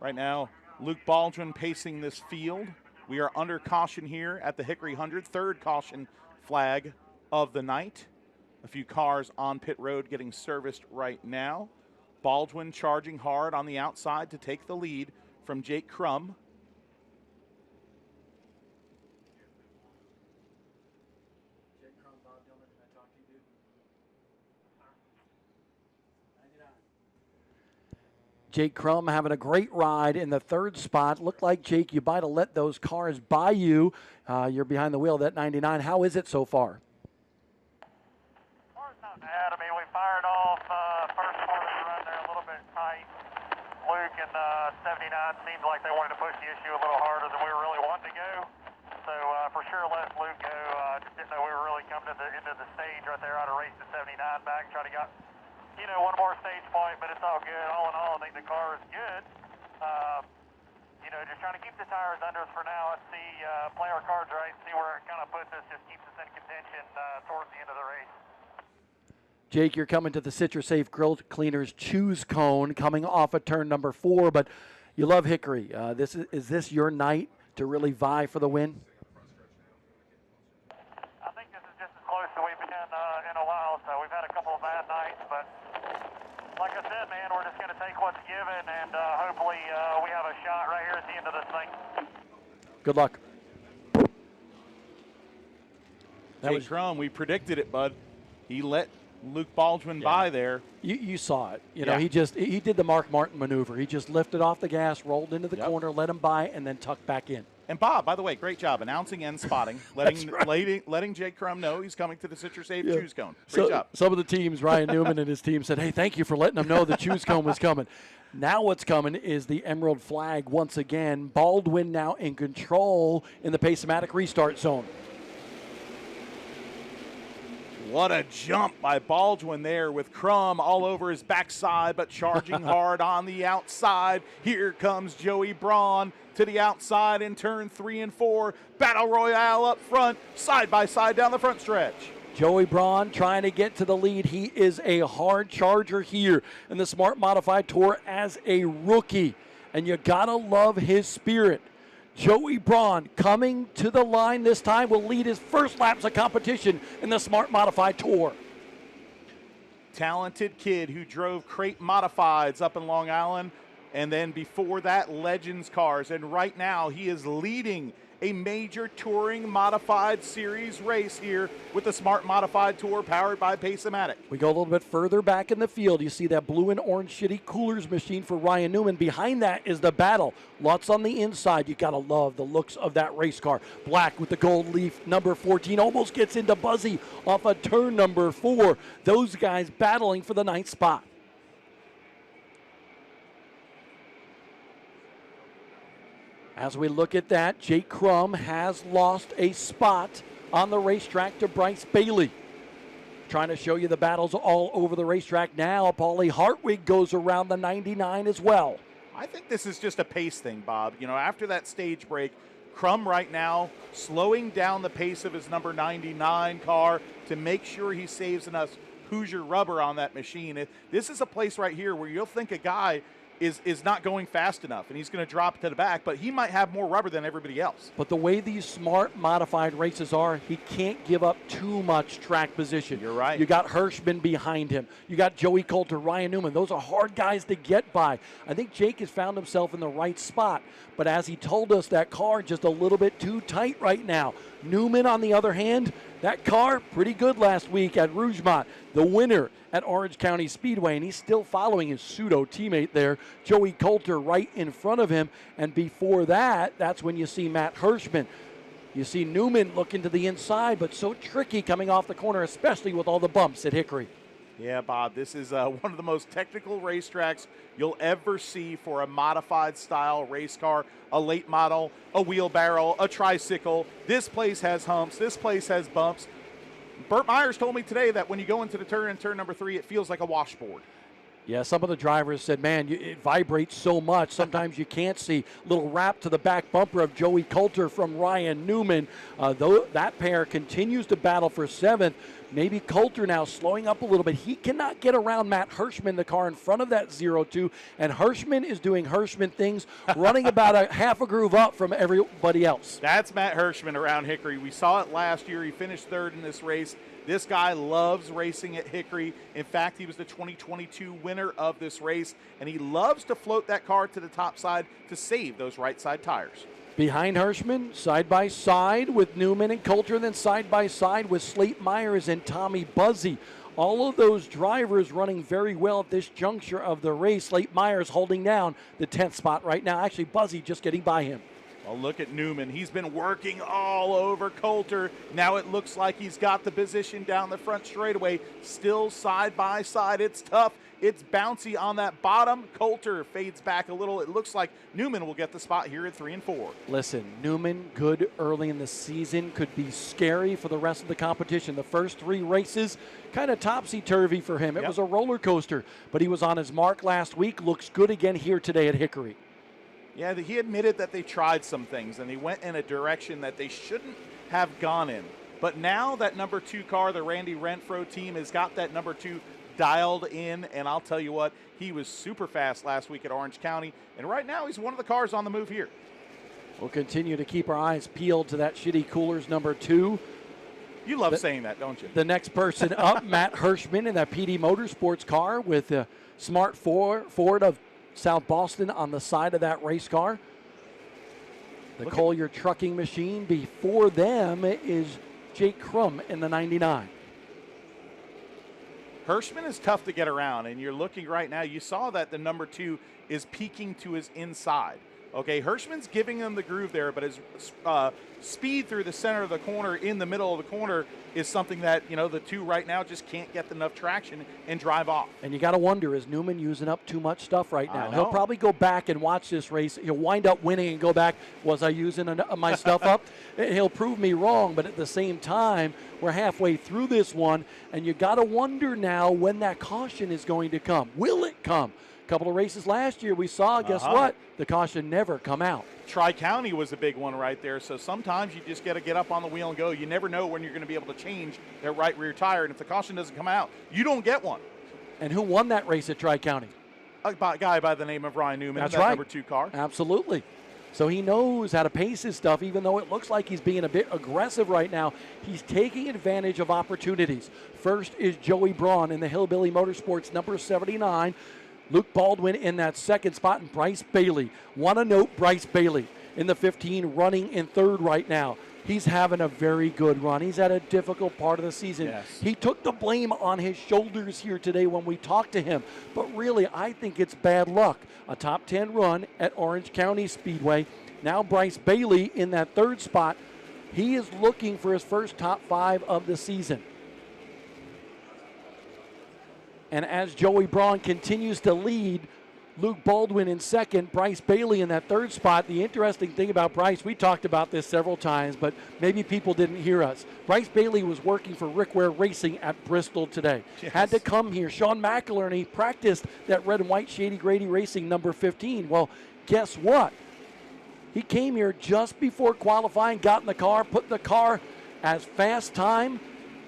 Right now, Luke Baldwin pacing this field. We are under caution here at the Hickory 100, third caution flag of the night. A few cars on pit road getting serviced right now. Baldwin charging hard on the outside to take the lead from Jake Crum. Jake Crum having a great ride in the third spot. Looked like, Jake, you might have let those cars by you. You're behind the wheel of that 99. How is it so far? Well, it's not bad. I mean, we fired off first part of the run there a little bit tight. Luke and 79 seemed like they wanted to push the issue a little harder than we were really wanting to go. So for sure let Luke go. Just didn't know we were really coming to the end of the stage right there. I'd have raced the 79 back, try to get one more stage point, but it's all good. All in all, I think the car is good. Just trying to keep the tires under us for now. Let's see, play our cards right, see where it kind of puts us, just keeps us in contention towards the end of the race. Jake, you're coming to the CitraSafe Grill Cleaners Choose Cone, coming off of turn number 4, but you love Hickory. Is this your night to really vie for the win? I think this is just as close as we've been in a while, so we've had a couple of bad nights, but like I said, man, we're just going to take what's given, and hopefully we have a shot right here at the end of this thing. Good luck. Jake Crum, we predicted it, bud. He let Luke Baldwin by there. You saw it. He did the Mark Martin maneuver. He just lifted off the gas, rolled into the corner, let him by, and then tucked back in. And Bob, by the way, great job announcing and spotting, letting Jake Crum know he's coming to the CitraSafe Choose Cone. Great job. Some of the teams, Ryan Newman and his team said, hey, thank you for letting them know the Choose Cone was coming. Now what's coming is the Emerald flag once again. Baldwin now in control in the Pace-O-Matic restart zone. What a jump by Baldwin there with Crum all over his backside, but charging hard on the outside. Here comes Joey Braun to the outside in turn 3 and 4. Battle Royale up front, side by side down the front stretch. Joey Braun trying to get to the lead. He is a hard charger here in the Smart Modified Tour as a rookie, and you gotta love his spirit. Joey Braun coming to the line this time will lead his first laps of competition in the Smart Modified Tour. Talented kid who drove crate modifieds up in Long Island, and then before that, Legends cars. And right now, he is leading a major touring modified series race here with the Smart Modified Tour powered by Pace-O-Matic. We go a little bit further back in the field. You see that blue and orange shitty coolers machine for Ryan Newman. Behind that is the battle. Lots on the inside. You got to love the looks of that race car. Black with the gold leaf, number 14, almost gets into Buzzy off of turn number 4. Those guys battling for the 9th spot. As we look at that, Jake Crum has lost a spot on the racetrack to Bryce Bailey. Trying to show you the battles all over the racetrack now. Paulie Hartwig goes around the 99 as well. I think this is just a pace thing, Bob. You know, after that stage break, Crum right now slowing down the pace of his number 99 car to make sure he saves enough Hoosier rubber on that machine. This is a place right here where you'll think a guy is not going fast enough, and he's going to drop to the back, but he might have more rubber than everybody else. But the way these smart modified races are, he can't give up too much track position. You're right. You got Hirschman behind him. You got Joey Coulter, Ryan Newman. Those are hard guys to get by. I think Jake has found himself in the right spot, but as he told us, that car just a little bit too tight right now. Newman, on the other hand, that car pretty good last week at Rougemont, the winner at Orange County Speedway, and he's still following his pseudo teammate there, Joey Coulter, right in front of him. And before that, that's when you see Matt Hirschman. You see Newman looking to the inside, but so tricky coming off the corner, especially with all the bumps at Hickory. Yeah, Bob, this is one of the most technical racetracks you'll ever see for a modified style race car, a late model, a wheelbarrow, a tricycle. This place has humps. This place has bumps. Burt Myers told me today that when you go into the turn in turn number 3, it feels like a washboard. Yeah, some of the drivers said, man, it vibrates so much. Sometimes you can't see. Little wrap to the back bumper of Joey Coulter from Ryan Newman. Though that pair continues to battle for 7th. Maybe Coulter now slowing up a little bit. He cannot get around Matt Hirschman, the car in front of that 0-2. And Hirschman is doing Hirschman things, running about a half a groove up from everybody else. That's Matt Hirschman around Hickory. We saw it last year. He finished 3rd in this race. This guy loves racing at Hickory. In fact, he was the 2022 winner of this race, and he loves to float that car to the top side to save those right side tires. Behind Hirschman, side by side with Newman and Coulter, then side by side with Slate Myers and Tommy Buzzy. All of those drivers running very well at this juncture of the race. Slate Myers holding down the 10th spot right now. Actually, Buzzy just getting by him. Well, look at Newman. He's been working all over Coulter. Now it looks like he's got the position down the front straightaway. Still side by side. It's tough. It's bouncy on that bottom. Coulter fades back a little. It looks like Newman will get the spot here at 3 and 4. Listen, Newman, good early in the season, could be scary for the rest of the competition. The first 3 races, kind of topsy-turvy for him. It was a roller coaster, but he was on his mark last week. Looks good again here today at Hickory. Yeah, he admitted that they tried some things and they went in a direction that they shouldn't have gone in. But now that number 2 car, the Randy Renfro team, has got that number 2 dialed in, and I'll tell you what, he was super fast last week at Orange County, and right now he's one of the cars on the move here. We'll continue to keep our eyes peeled to that shitty coolers number 2. You love saying that, don't you? The next person up, Matt Hirschman in that PD Motorsports car with the Smart Ford of South Boston on the side of that race car. The Collier trucking machine. Before them is Jake Crum in the 99. Hirschman is tough to get around, and you're looking right now. You saw that the number 2 is peeking to his inside. Okay, Hirschman's giving him the groove there, but his speed through the center of the corner, in the middle of the corner, is something that, you know, the 2 right now just can't get enough traction and drive off. And you got to wonder, is Newman using up too much stuff right now? I know. He'll probably go back and watch this race. He'll wind up winning and go back, was I using my stuff up? He'll prove me wrong, but at the same time, we're halfway through this one, and you got to wonder now when that caution is going to come. Will it come? A couple of races last year we saw, guess what? The caution never come out. Tri-County was a big one right there, so sometimes you just got to get up on the wheel and go. You never know when you're going to be able to change that right rear tire, and if the caution doesn't come out, you don't get one. And who won that race at Tri-County? A guy by the name of Ryan Newman. That's that right. Number 2 car. Absolutely. So he knows how to pace his stuff, even though it looks like he's being a bit aggressive right now. He's taking advantage of opportunities. First is Joey Braun in the Hillbilly Motorsports number 79. Luke Baldwin in that second spot, and Bryce Bailey. Want to note Bryce Bailey. in the 15, running in third right now. He's having a very good run. He's at a difficult part of the season. Yes. He took the blame on his shoulders here today when we talked to him. But really, I think it's bad luck. A top 10 run at Orange County Speedway. Now Bryce Bailey in that third spot. He is looking for his first top 5 of the season. And as Joey Braun continues to lead, Luke Baldwin in second, Bryce Bailey in that third spot. The interesting thing about Bryce, we talked about this several times, but maybe people didn't hear us. Bryce Bailey was working for Rick Ware Racing at Bristol today. Yes. Had to come here. Sean McIlerney practiced that red and white Shady Grady Racing number 15. Well, guess what? He came here just before qualifying, got in the car, put the car as fast time.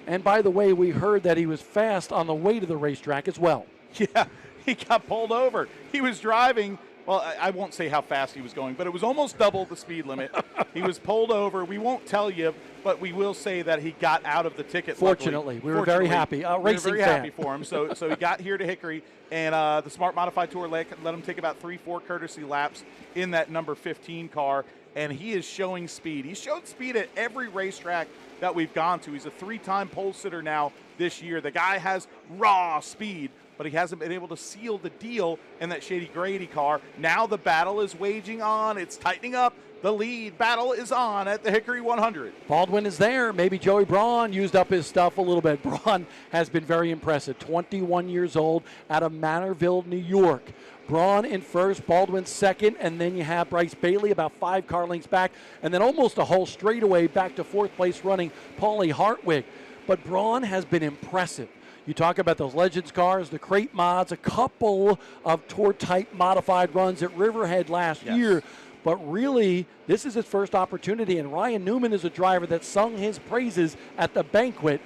And by the way, we heard that he was fast on the way to the racetrack as well. Yeah, he got pulled over. He was driving, well, I won't say how fast he was going, but it was almost double the speed limit. He was pulled over. We won't tell you, but we will say that he got out of the ticket. Fortunately, luckily. we were very happy. We were Racing very fan. happy for him. So he got here to Hickory, and the Smart Modified Tour let him take about 3-4 courtesy laps in that number 15 car, and he is showing speed. He showed speed at every racetrack that we've gone to. He's a 3-time pole sitter now this year. The guy has raw speed, but he hasn't been able to seal the deal in that Shady Grady car. Now the battle is waging on. It's tightening up. The lead battle is on at the Hickory 100. Baldwin is there. Maybe Joey Braun used up his stuff a little bit. Braun has been very impressive. 21 years old out of Manorville, New York. Braun in first, Baldwin second, and then you have Bryce Bailey about 5 car lengths back, and then almost a whole straightaway back to fourth place running Paulie Hartwig. But Braun has been impressive. You talk about those Legends cars, the crate mods, a couple of tour-type modified runs at Riverhead last year. But really, this is his first opportunity, and Ryan Newman is a driver that sung his praises at the banquet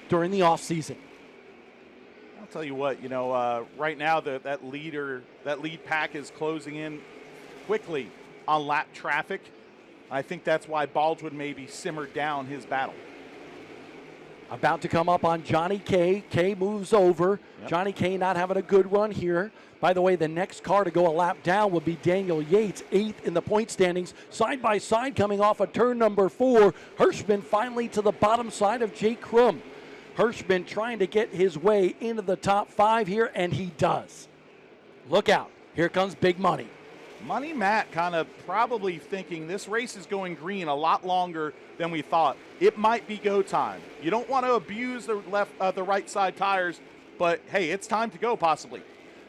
during the offseason. I'll tell you what, right now that lead pack is closing in quickly on lap traffic. I think that's why Baldwin maybe simmered down his battle. About to come up on Johnny K. K moves over. Yep. Johnny K not having a good run here. By the way, the next car to go a lap down would be Daniel Yates, 8th in the point standings. Side by side coming off of turn number 4. Hirschman finally to the bottom side of Jake Crum. Hirschman trying to get his way into the top 5 here, and he does. Look out. Here comes Big Money. Money Matt kind of probably thinking this race is going green a lot longer than we thought. It might be go time. You don't want to abuse the right side tires, but hey, it's time to go possibly.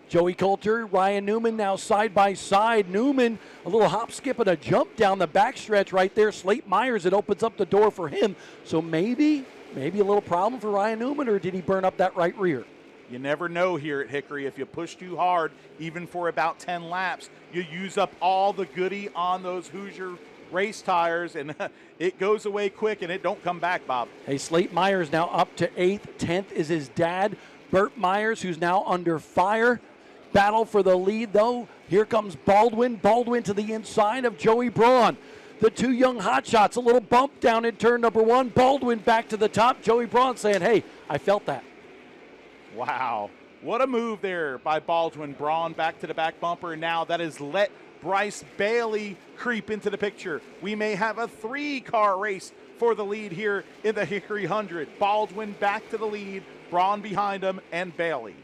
Joey Coulter, Ryan Newman now side by side. Newman, a little hop, skip, and a jump down the backstretch right there. Slate Myers, it opens up the door for him. So maybe a little problem for Ryan Newman, or did he burn up that right rear? You never know here at Hickory. If you push too hard, even for about 10 laps, you use up all the goodie on those Hoosier race tires, and it goes away quick, and it don't come back, Bob. Hey, Slate Myers now up to 8th. 10th is his dad, Burt Myers, who's now under fire. Battle for the lead, though. Here comes Baldwin. Baldwin to the inside of Joey Braun. The two young hotshots, a little bump down in turn number 1. Baldwin back to the top. Joey Braun saying, hey, I felt that. Wow. What a move there by Baldwin. Braun back to the back bumper. Now that has let Bryce Bailey creep into the picture. We may have a 3-car race for the lead here in the Hickory 100. Baldwin back to the lead, Braun behind him, and Bailey.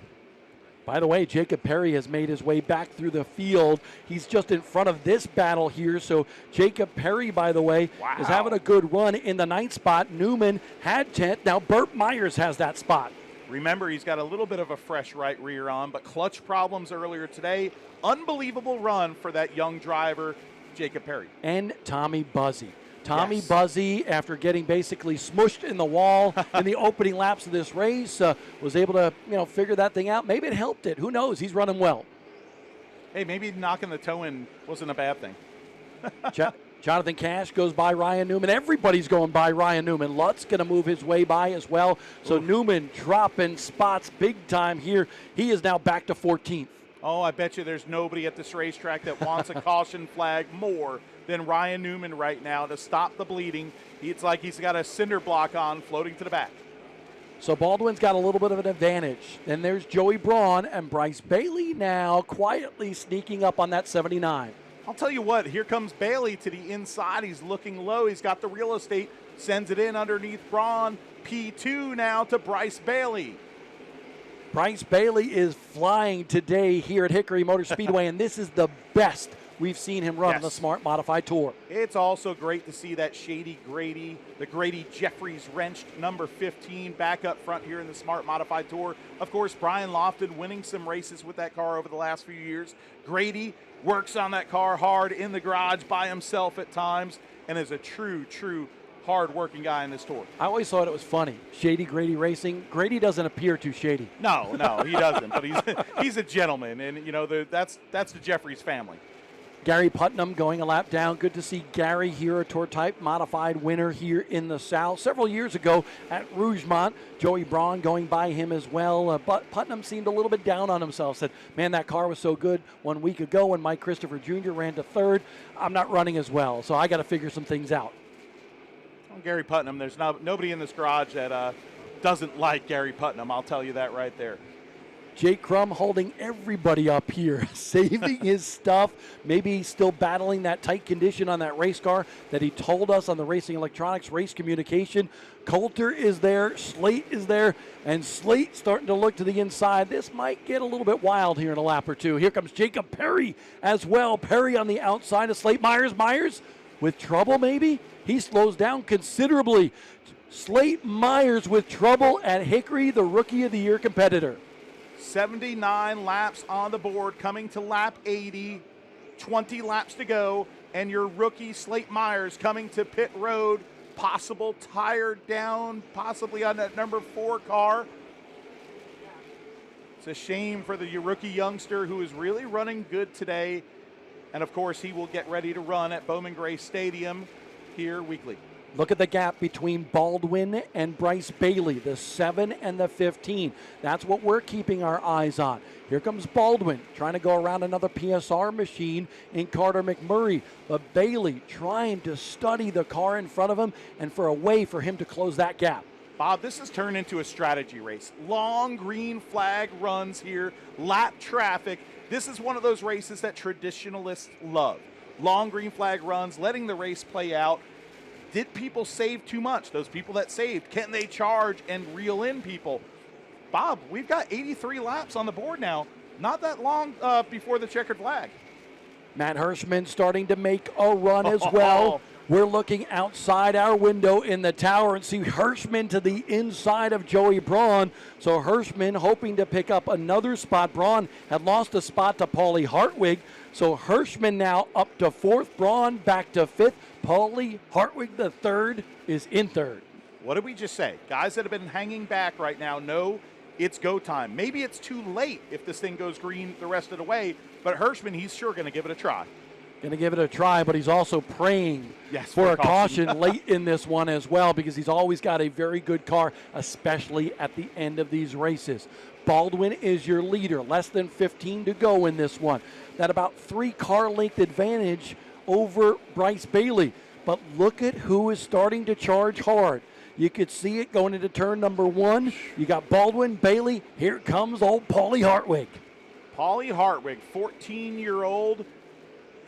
By the way, Jacob Perry has made his way back through the field. He's just in front of this battle here. So Jacob Perry, by the way, is having a good run in the 9th spot. Newman had 10th. Now Burt Myers has that spot. Remember, he's got a little bit of a fresh right rear on, but clutch problems earlier today. Unbelievable run for that young driver, Jacob Perry. And Tommy Buzzy. Tommy Buzzy, after getting basically smushed in the wall in the opening laps of this race, was able to figure that thing out. Maybe it helped it. Who knows? He's running well. Hey, maybe knocking the toe in wasn't a bad thing. Jonathan Cash goes by Ryan Newman. Everybody's going by Ryan Newman. Lutz going to move his way by as well. So Newman dropping spots big time here. He is now back to 14th. Oh, I bet you there's nobody at this racetrack that wants a caution flag more than Ryan Newman right now to stop the bleeding. It's like he's got a cinder block on floating to the back. So Baldwin's got a little bit of an advantage. Then there's Joey Braun and Bryce Bailey now quietly sneaking up on that 79. I'll tell you what, here comes Bailey to the inside. He's looking low. He's got the real estate, sends it in underneath Braun. P2 now to Bryce Bailey. Bryce Bailey is flying today here at Hickory Motor Speedway, and this is the best we've seen him run on the Smart Modified Tour. It's also great to see that Shady Grady, the Grady Jeffries wrenched number 15 back up front here in the Smart Modified Tour. Of course, Brian Lofton winning some races with that car over the last few years. Grady works on that car hard in the garage by himself at times and is a true hard-working guy in this tour. I always thought it was funny. Shady Grady Racing. Grady doesn't appear too shady. No, he doesn't. But he's a gentleman, and that's the Jeffries family. Gary Putnam going a lap down. Good to see Gary here, a Tour Type Modified winner here in the South. Several years ago at Rougemont, Joey Braun going by him as well. But Putnam seemed a little bit down on himself. Said, man, that car was so good 1 week ago when Mike Christopher Jr. ran to third. I'm not running as well, so I got to figure some things out. Well, Gary Putnam, there's nobody in this garage that doesn't like Gary Putnam. I'll tell you that right there. Jake Crum holding everybody up here, saving his stuff. Maybe he's still battling that tight condition on that race car that he told us on the Racing Electronics race communication. Coulter is there, Slate is there, and Slate starting to look to the inside. This might get a little bit wild here in a lap or two. Here comes Jacob Perry as well. Perry on the outside of Slate. Myers with trouble maybe? He slows down considerably. Slate Myers with trouble at Hickory, the Rookie of the Year competitor. 79 laps on the board, coming to lap 80, 20 laps to go, and your rookie Slate Myers coming to pit road, possible tire down, possibly on that number 4 car. It's a shame for the rookie youngster who is really running good today, and of course he will get ready to run at Bowman Gray Stadium here weekly. Look at the gap between Baldwin and Bryce Bailey, the 7 and the 15. That's what we're keeping our eyes on. Here comes Baldwin trying to go around another PSR machine in Carter McMurray. But Bailey trying to study the car in front of him and for a way for him to close that gap. Bob, this has turned into a strategy race. Long green flag runs here, lap traffic. This is one of those races that traditionalists love. Long green flag runs, letting the race play out. Did people save too much? Those people that saved, can they charge and reel in people? Bob, we've got 83 laps on the board now. Not that long before the checkered flag. Matt Hirschman starting to make a run as well. We're looking outside our window in the tower and see Hirschman to the inside of Joey Braun. So Hirschman hoping to pick up another spot. Braun had lost a spot to Paulie Hartwig. So Hirschman now up to 4th. Braun back to 5th. Paulie Hartwig, the 3rd, is in 3rd. What did we just say? Guys that have been hanging back right now know it's go time. Maybe it's too late if this thing goes green the rest of the way, but Hirschman, he's sure going to give it a try. Going to give it a try, but he's also praying for a caution late in this one as well, because he's always got a very good car, especially at the end of these races. Baldwin is your leader, less than 15 to go in this one. That about 3 car length advantage over Bryce Bailey. But look at who is starting to charge hard. You could see it going into turn number 1. You got Baldwin, Bailey. Here comes old Paulie Hartwig. Paulie Hartwig, 14-year-old,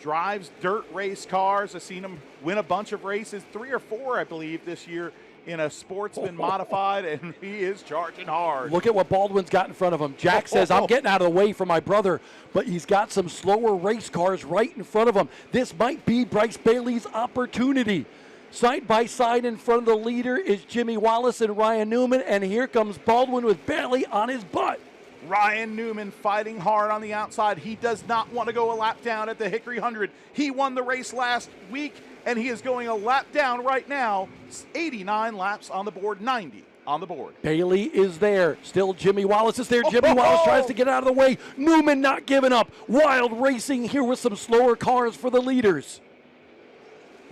drives dirt race cars. I've seen him win a bunch of races, 3 or 4, I believe, this year in a Sportsman Modified, and he is charging hard. Look at what Baldwin's got in front of him. Jack says, I'm getting out of the way for my brother, but he's got some slower race cars right in front of him. This might be Bryce Bailey's opportunity. Side by side in front of the leader is Jimmy Wallace and Ryan Newman, and here comes Baldwin with Bailey on his butt. Ryan Newman fighting hard on the outside. He does not want to go a lap down at the Hickory 100. He won the race last week, and he is going a lap down right now. 89 laps on the board, 90 on the board. Bailey is there. Still Jimmy Wallace is there. Jimmy Wallace tries to get out of the way. Newman not giving up. Wild racing here with some slower cars for the leaders.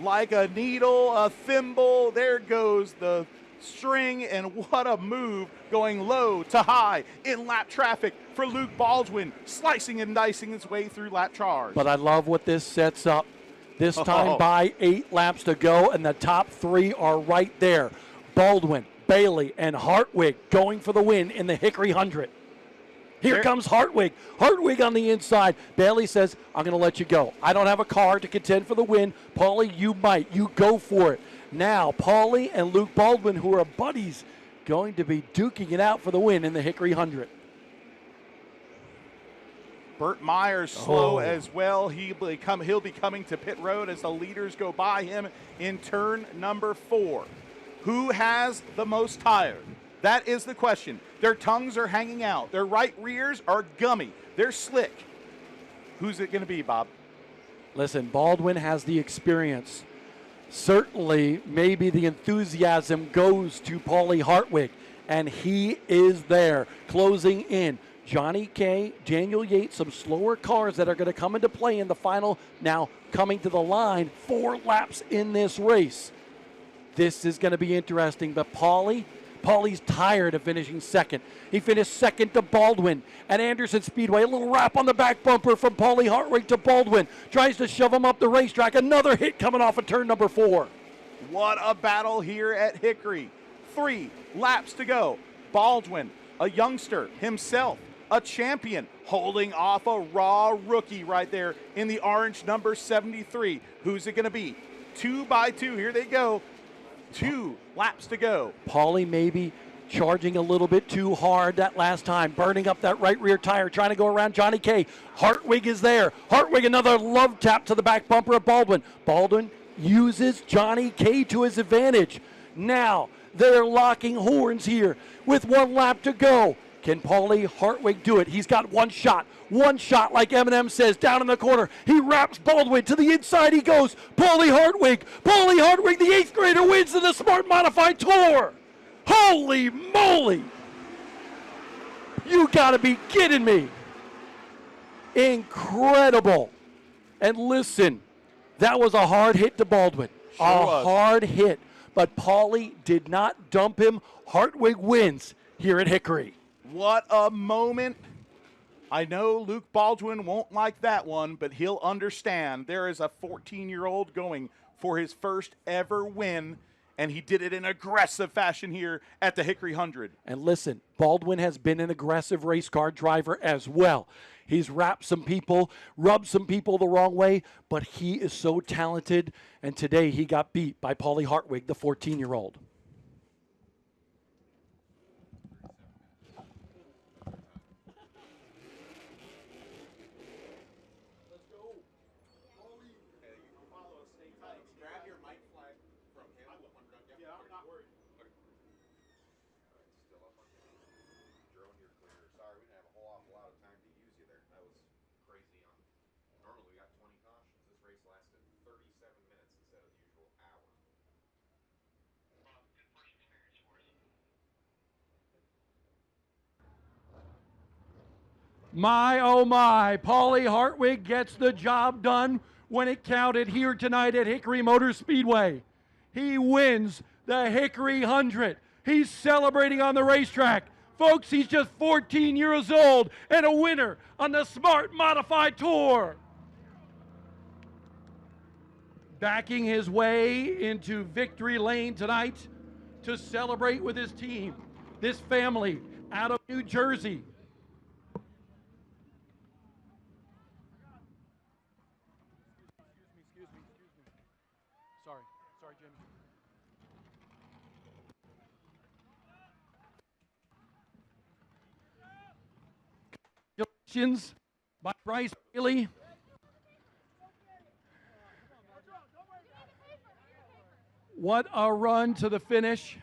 Like a needle, a thimble, there goes the string, and what a move going low to high in lap traffic for Luke Baldwin, slicing and dicing his way through lap charge. But I love what this sets up. This time by 8 laps to go, and the top 3 are right there. Baldwin, Bailey, and Hartwig going for the win in the Hickory 100. Here comes Hartwig. Hartwig on the inside. Bailey says, I'm going to let you go. I don't have a car to contend for the win. Paulie, you might. You go for it. Now, Paulie and Luke Baldwin, who are buddies, going to be duking it out for the win in the Hickory 100. Burt Myers slow as well. He'll be coming to pit road as the leaders go by him in turn number 4. Who has the most tire? That is the question. Their tongues are hanging out. Their right rears are gummy. They're slick. Who's it going to be, Bob? Listen, Baldwin has the experience. Certainly, maybe the enthusiasm goes to Paulie Hartwig, and he is there, closing in. Johnny K, Daniel Yates, some slower cars that are going to come into play in the final. Now coming to the line, 4 laps in this race. This is going to be interesting, but Paulie's tired of finishing second. He finished second to Baldwin at Anderson Speedway. A little wrap on the back bumper from Paulie Hartwig to Baldwin. Tries to shove him up the racetrack. Another hit coming off of turn number 4. What a battle here at Hickory. 3 laps to go. Baldwin, a youngster himself, a champion, holding off a raw rookie right there in the orange number 73. Who's it going to be? 2 by 2. Here they go. 2 laps to go. Paulie maybe charging a little bit too hard that last time, burning up that right rear tire, trying to go around Johnny K. Hartwig is there. Hartwig, another love tap to the back bumper of Baldwin. Baldwin uses Johnny K to his advantage. Now they're locking horns here with 1 lap to go. Can Paulie Hartwig do it? He's got one shot like Eminem says, down in the corner. He wraps Baldwin to the inside. He goes. Paulie Hartwig, the 8th grader wins in the Smart Modified Tour. Holy moly! You gotta be kidding me. Incredible. And listen, that was a hard hit to Baldwin. Sure was. Hard hit. But Paulie did not dump him. Hartwig wins here at Hickory. What a moment. I know Luke Baldwin won't like that one, but he'll understand. There is a 14-year-old going for his first ever win, and he did it in aggressive fashion here at the Hickory 100. And listen, Baldwin has been an aggressive race car driver as well. He's wrapped some people, rubbed some people the wrong way, but he is so talented, and today he got beat by Paulie Hartwig, the 14-year-old. My, oh my, Paulie Hartwig gets the job done when it counted here tonight at Hickory Motor Speedway. He wins the Hickory 100. He's celebrating on the racetrack. Folks, he's just 14 years old and a winner on the Smart Modified Tour. Backing his way into victory lane tonight to celebrate with his team, this family out of New Jersey. Sorry, Jimmy. Congratulations by Bryce Bailey. What a run to the finish.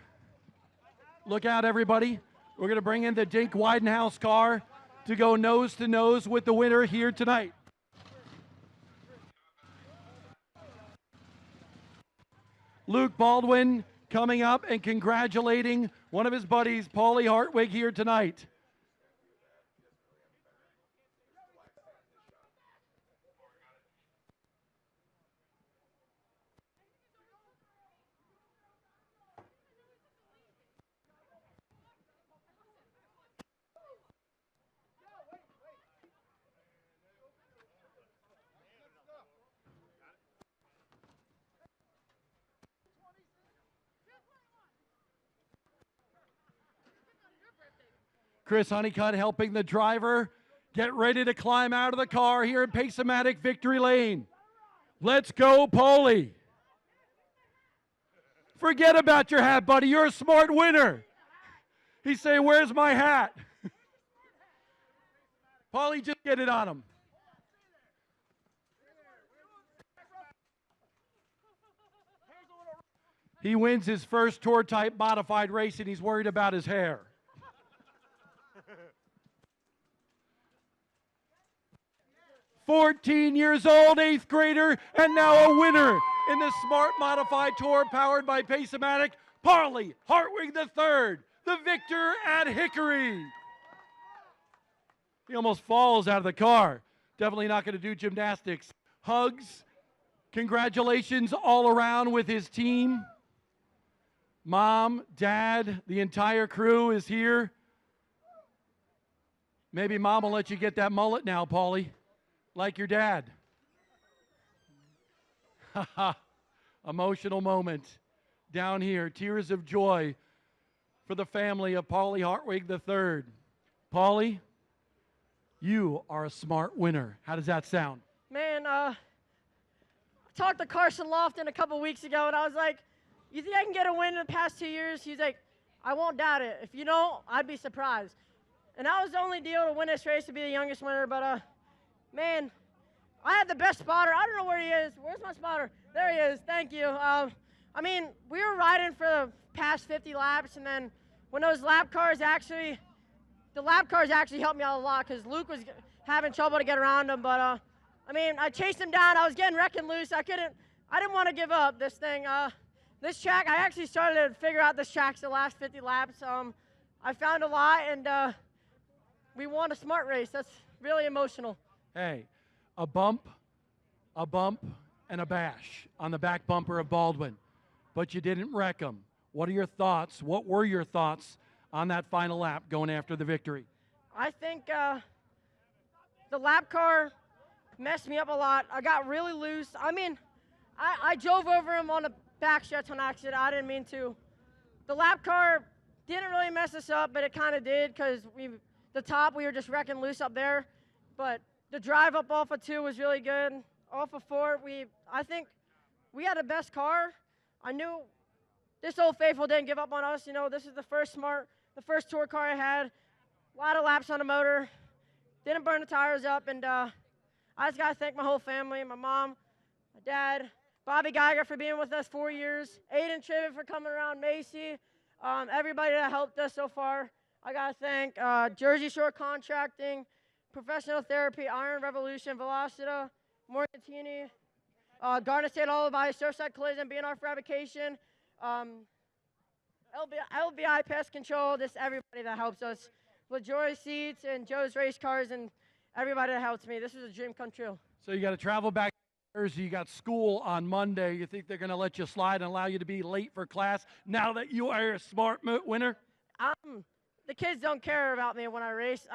Look out, everybody. We're going to bring in the Dink Widenhouse car to go nose to nose with the winner here tonight. Luke Baldwin coming up and congratulating one of his buddies, Paulie Hartwig, here tonight. Chris Honeycutt helping the driver get ready to climb out of the car here at Pace-O-Matic Victory Lane. Let's go, Paulie. Forget about your hat, buddy. You're a smart winner. He's saying, where's my hat? Paulie, just get it on him. He wins his first tour type modified race and he's worried about his hair. 14 years old, 8th grader, and now a winner in the Smart Modified Tour powered by Pace-O-Matic, Paulie Hartwig III, the victor at Hickory. He almost falls out of the car. Definitely not going to do gymnastics. Hugs, congratulations all around with his team. Mom, Dad, the entire crew is here. Maybe Mom will let you get that mullet now, Paulie, like your dad. Emotional moment down here. Tears of joy for the family of Paulie Hartwig III. Paulie, you are a smart winner. How does that sound? Man, I talked to Carson Lofton a couple weeks ago, and I was like, you think I can get a win in the past 2 years? He's like, I won't doubt it. If you don't, I'd be surprised. And that was the only deal to win this race, to be the youngest winner. But, man, I had the best spotter. I don't know where he is. Where's my spotter? There he is. Thank you. I mean, we were riding for the past 50 laps, and then when those lap cars actually helped me out a lot because Luke was having trouble to get around him. But, I mean, I chased him down. I was getting wrecking loose. I didn't want to give up this thing. This track, I actually started to figure out this track's the last 50 laps. I found a lot, and we won a smart race. That's really emotional. Hey, a bump, and a bash on the back bumper of Baldwin, but you didn't wreck him. What are your thoughts? What were your thoughts on that final lap going after the victory? I think the lap car messed me up a lot. I got really loose. I mean, I drove over him on the back stretch on accident. I didn't mean to. The lap car didn't really mess us up, but it kind of did because we were just wrecking loose up there. But the drive up off of 2 was really good. Off of 4, I think we had the best car. I knew this Old Faithful didn't give up on us. You know, this is the first tour car I had. A lot of laps on the motor. Didn't burn the tires up, and I just got to thank my whole family, my mom, my dad, Bobby Geiger for being with us 4 years, Aiden Trivet for coming around, Macy, everybody that helped us so far. I got to thank Jersey Shore Contracting, Professional Therapy, Iron Revolution, Velocita, Morgantini, Garnet State Alibi, Surfside Collision, B&R Fabrication, LBI Pest Control, just everybody that helps us. LaJoy Seats and Joe's Race Cars and everybody that helps me. This is a dream come true. So you got to travel back to Jersey. You got school on Monday. You think they're going to let you slide and allow you to be late for class now that you are a smart winner? The kids don't care about me when I race.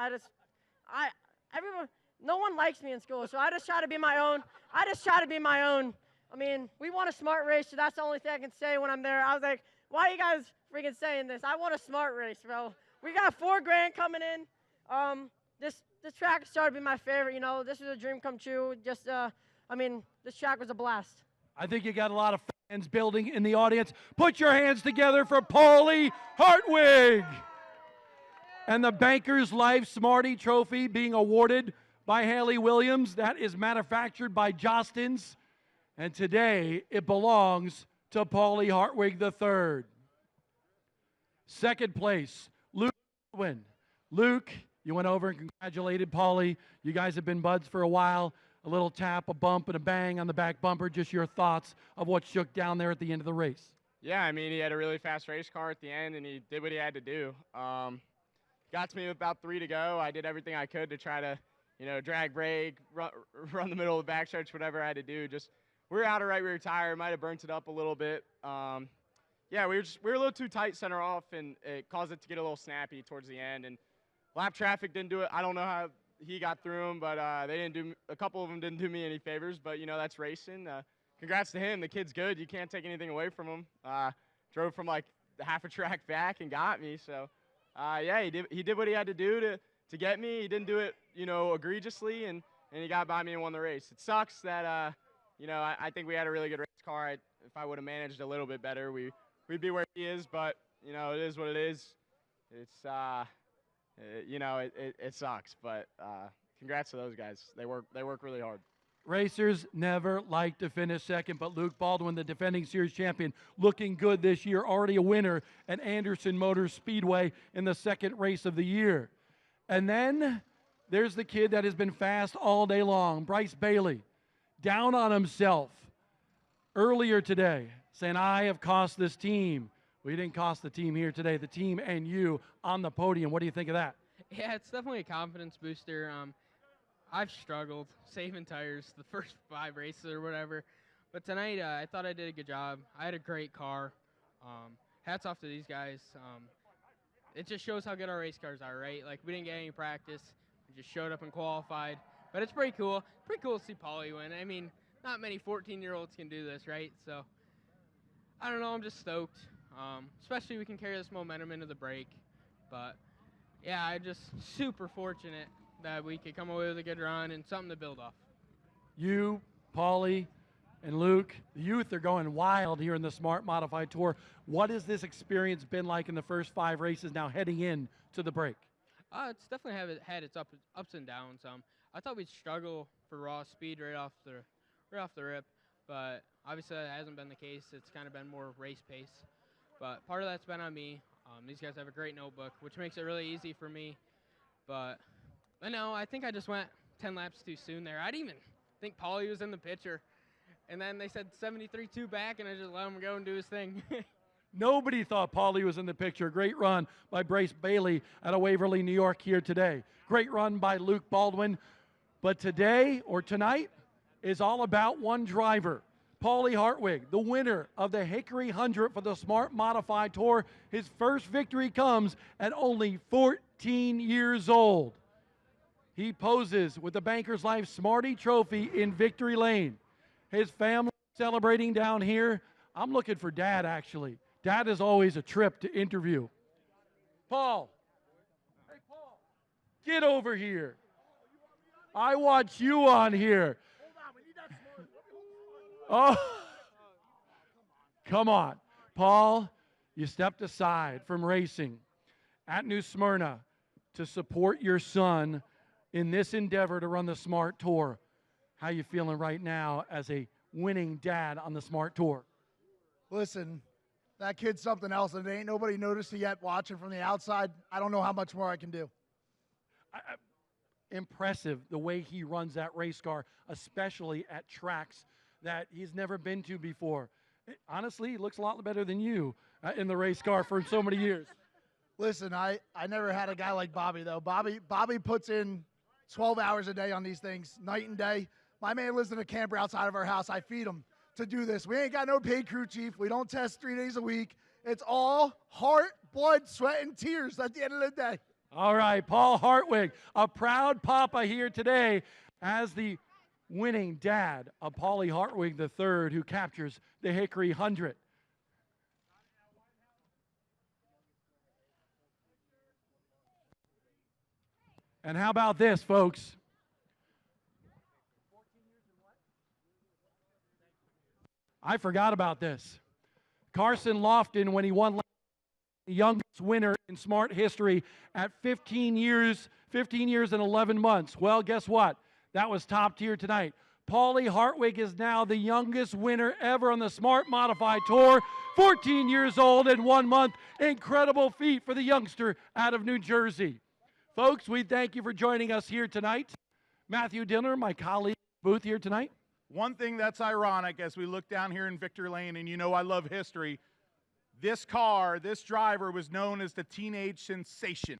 No one likes me in school, so I just try to be my own. I mean, we won a smart race, so that's the only thing I can say when I'm there. I was like, why are you guys freaking saying this? I want a smart race, bro. We got $4 grand coming in. This track started to be my favorite. You know, this was a dream come true. This track was a blast. I think you got a lot of fans building in the audience. Put your hands together for Paulie Hartwig. And the Bankers Life Smarty Trophy being awarded by Haley Williams. That is manufactured by Jostens. And today it belongs to Paulie Hartwig III. Second place, Luke Baldwin. Luke, you went over and congratulated Paulie. You guys have been buds for a while. A little tap, a bump, and a bang on the back bumper. Just your thoughts of what shook down there at the end of the race. Yeah, I mean, he had a really fast race car at the end, and he did what he had to do. Got to me with about 3 to go. I did everything I could to try to, drag brake, run the middle of the backstretch, whatever I had to do. Just we were out of right rear tire, might have burnt it up a little bit. Yeah, we were a little too tight center off, and it caused it to get a little snappy towards the end. And lap traffic didn't do it. I don't know how he got through them, but a couple of them didn't do me any favors. But that's racing. Congrats to him. The kid's good. You can't take anything away from him. Drove from like half a track back and got me. So Yeah, he did what he had to do to get me. He didn't do it, egregiously, and he got by me and won the race. It sucks that, I think we had a really good race car. If I would have managed a little bit better, we'd be where he is, but, it is what it is. It's, it sucks, but congrats to those guys. They work really hard. Racers never like to finish second, but Luke Baldwin, the defending series champion, looking good this year, already a winner at Anderson Motor Speedway in the second race of the year. And then there's the kid that has been fast all day long, Bryce Bailey, down on himself earlier today, saying, I have cost this team. Well, you didn't cost the team here today, the team and you on the podium. What do you think of that? Yeah, it's definitely a confidence booster. I've struggled saving tires the first 5 races or whatever, but tonight I thought I did a good job. I had a great car. Hats off to these guys. It just shows how good our race cars are, right? Like, we didn't get any practice. We just showed up and qualified. But it's pretty cool. Pretty cool to see Paulie win. I mean, not many 14-year-olds can do this, right? So, I don't know. I'm just stoked. Especially we can carry this momentum into the break. But, yeah, I'm just super fortunate that we could come away with a good run and something to build off. You, Paulie, and Luke, the youth are going wild here in the Smart Modified Tour. What has this experience been like in the first 5 races now heading in to the break? It's definitely had its ups and downs. I thought we'd struggle for raw speed right off the rip, but obviously that hasn't been the case. It's kind of been more race pace. But part of that's been on me. These guys have a great notebook, which makes it really easy for me. But no, I think I just went 10 laps too soon there. I didn't even think Paulie was in the picture. And then they said 73.2 back, and I just let him go and do his thing. Nobody thought Paulie was in the picture. Great run by Bryce Bailey out of Waverly, New York here today. Great run by Luke Baldwin. But today, or tonight, is all about one driver. Paulie Hartwig, the winner of the Hickory 100 for the Smart Modified Tour. His first victory comes at only 14 years old. He poses with the Banker's Life Smarty Trophy in Victory Lane. His family celebrating down here. I'm looking for Dad, actually. Dad is always a trip to interview. Paul. Hey, Paul. Get over here. I want you on here. Oh. Come on. Paul, you stepped aside from racing at New Smyrna to support your son in this endeavor to run the Smart Tour. How you feeling right now as a winning dad on the Smart Tour? Listen, that kid's something else, and ain't nobody noticed it yet watching from the outside. I don't know how much more I can do. Impressive the way he runs that race car, especially at tracks that he's never been to before. Honestly, he looks a lot better than you in the race car for so many years. Listen, I never had a guy like Bobby, though. Bobby puts in 12 hours a day on these things, night and day. My man lives in a camper outside of our house. I feed him to do this. We ain't got no paid crew chief. We don't test 3 days a week. It's all heart, blood, sweat, and tears at the end of the day. All right, Paul Hartwig, a proud papa here today as the winning dad of Paulie Hartwig III, who captures the Hickory 100. And how about this, folks? I forgot about this. Carson Lofton, when he won the youngest winner in Smart history at 15 years and 11 months. Well, guess what? That was top tier tonight. Paulie Hartwig is now the youngest winner ever on the Smart Modified Tour. 14 years old and 1 month. Incredible feat for the youngster out of New Jersey. Folks, we thank you for joining us here tonight. Matthew Dillner, my colleague, booth here tonight. One thing that's ironic as we look down here in Victory Lane, and you know I love history, this car, this driver was known as the teenage sensation.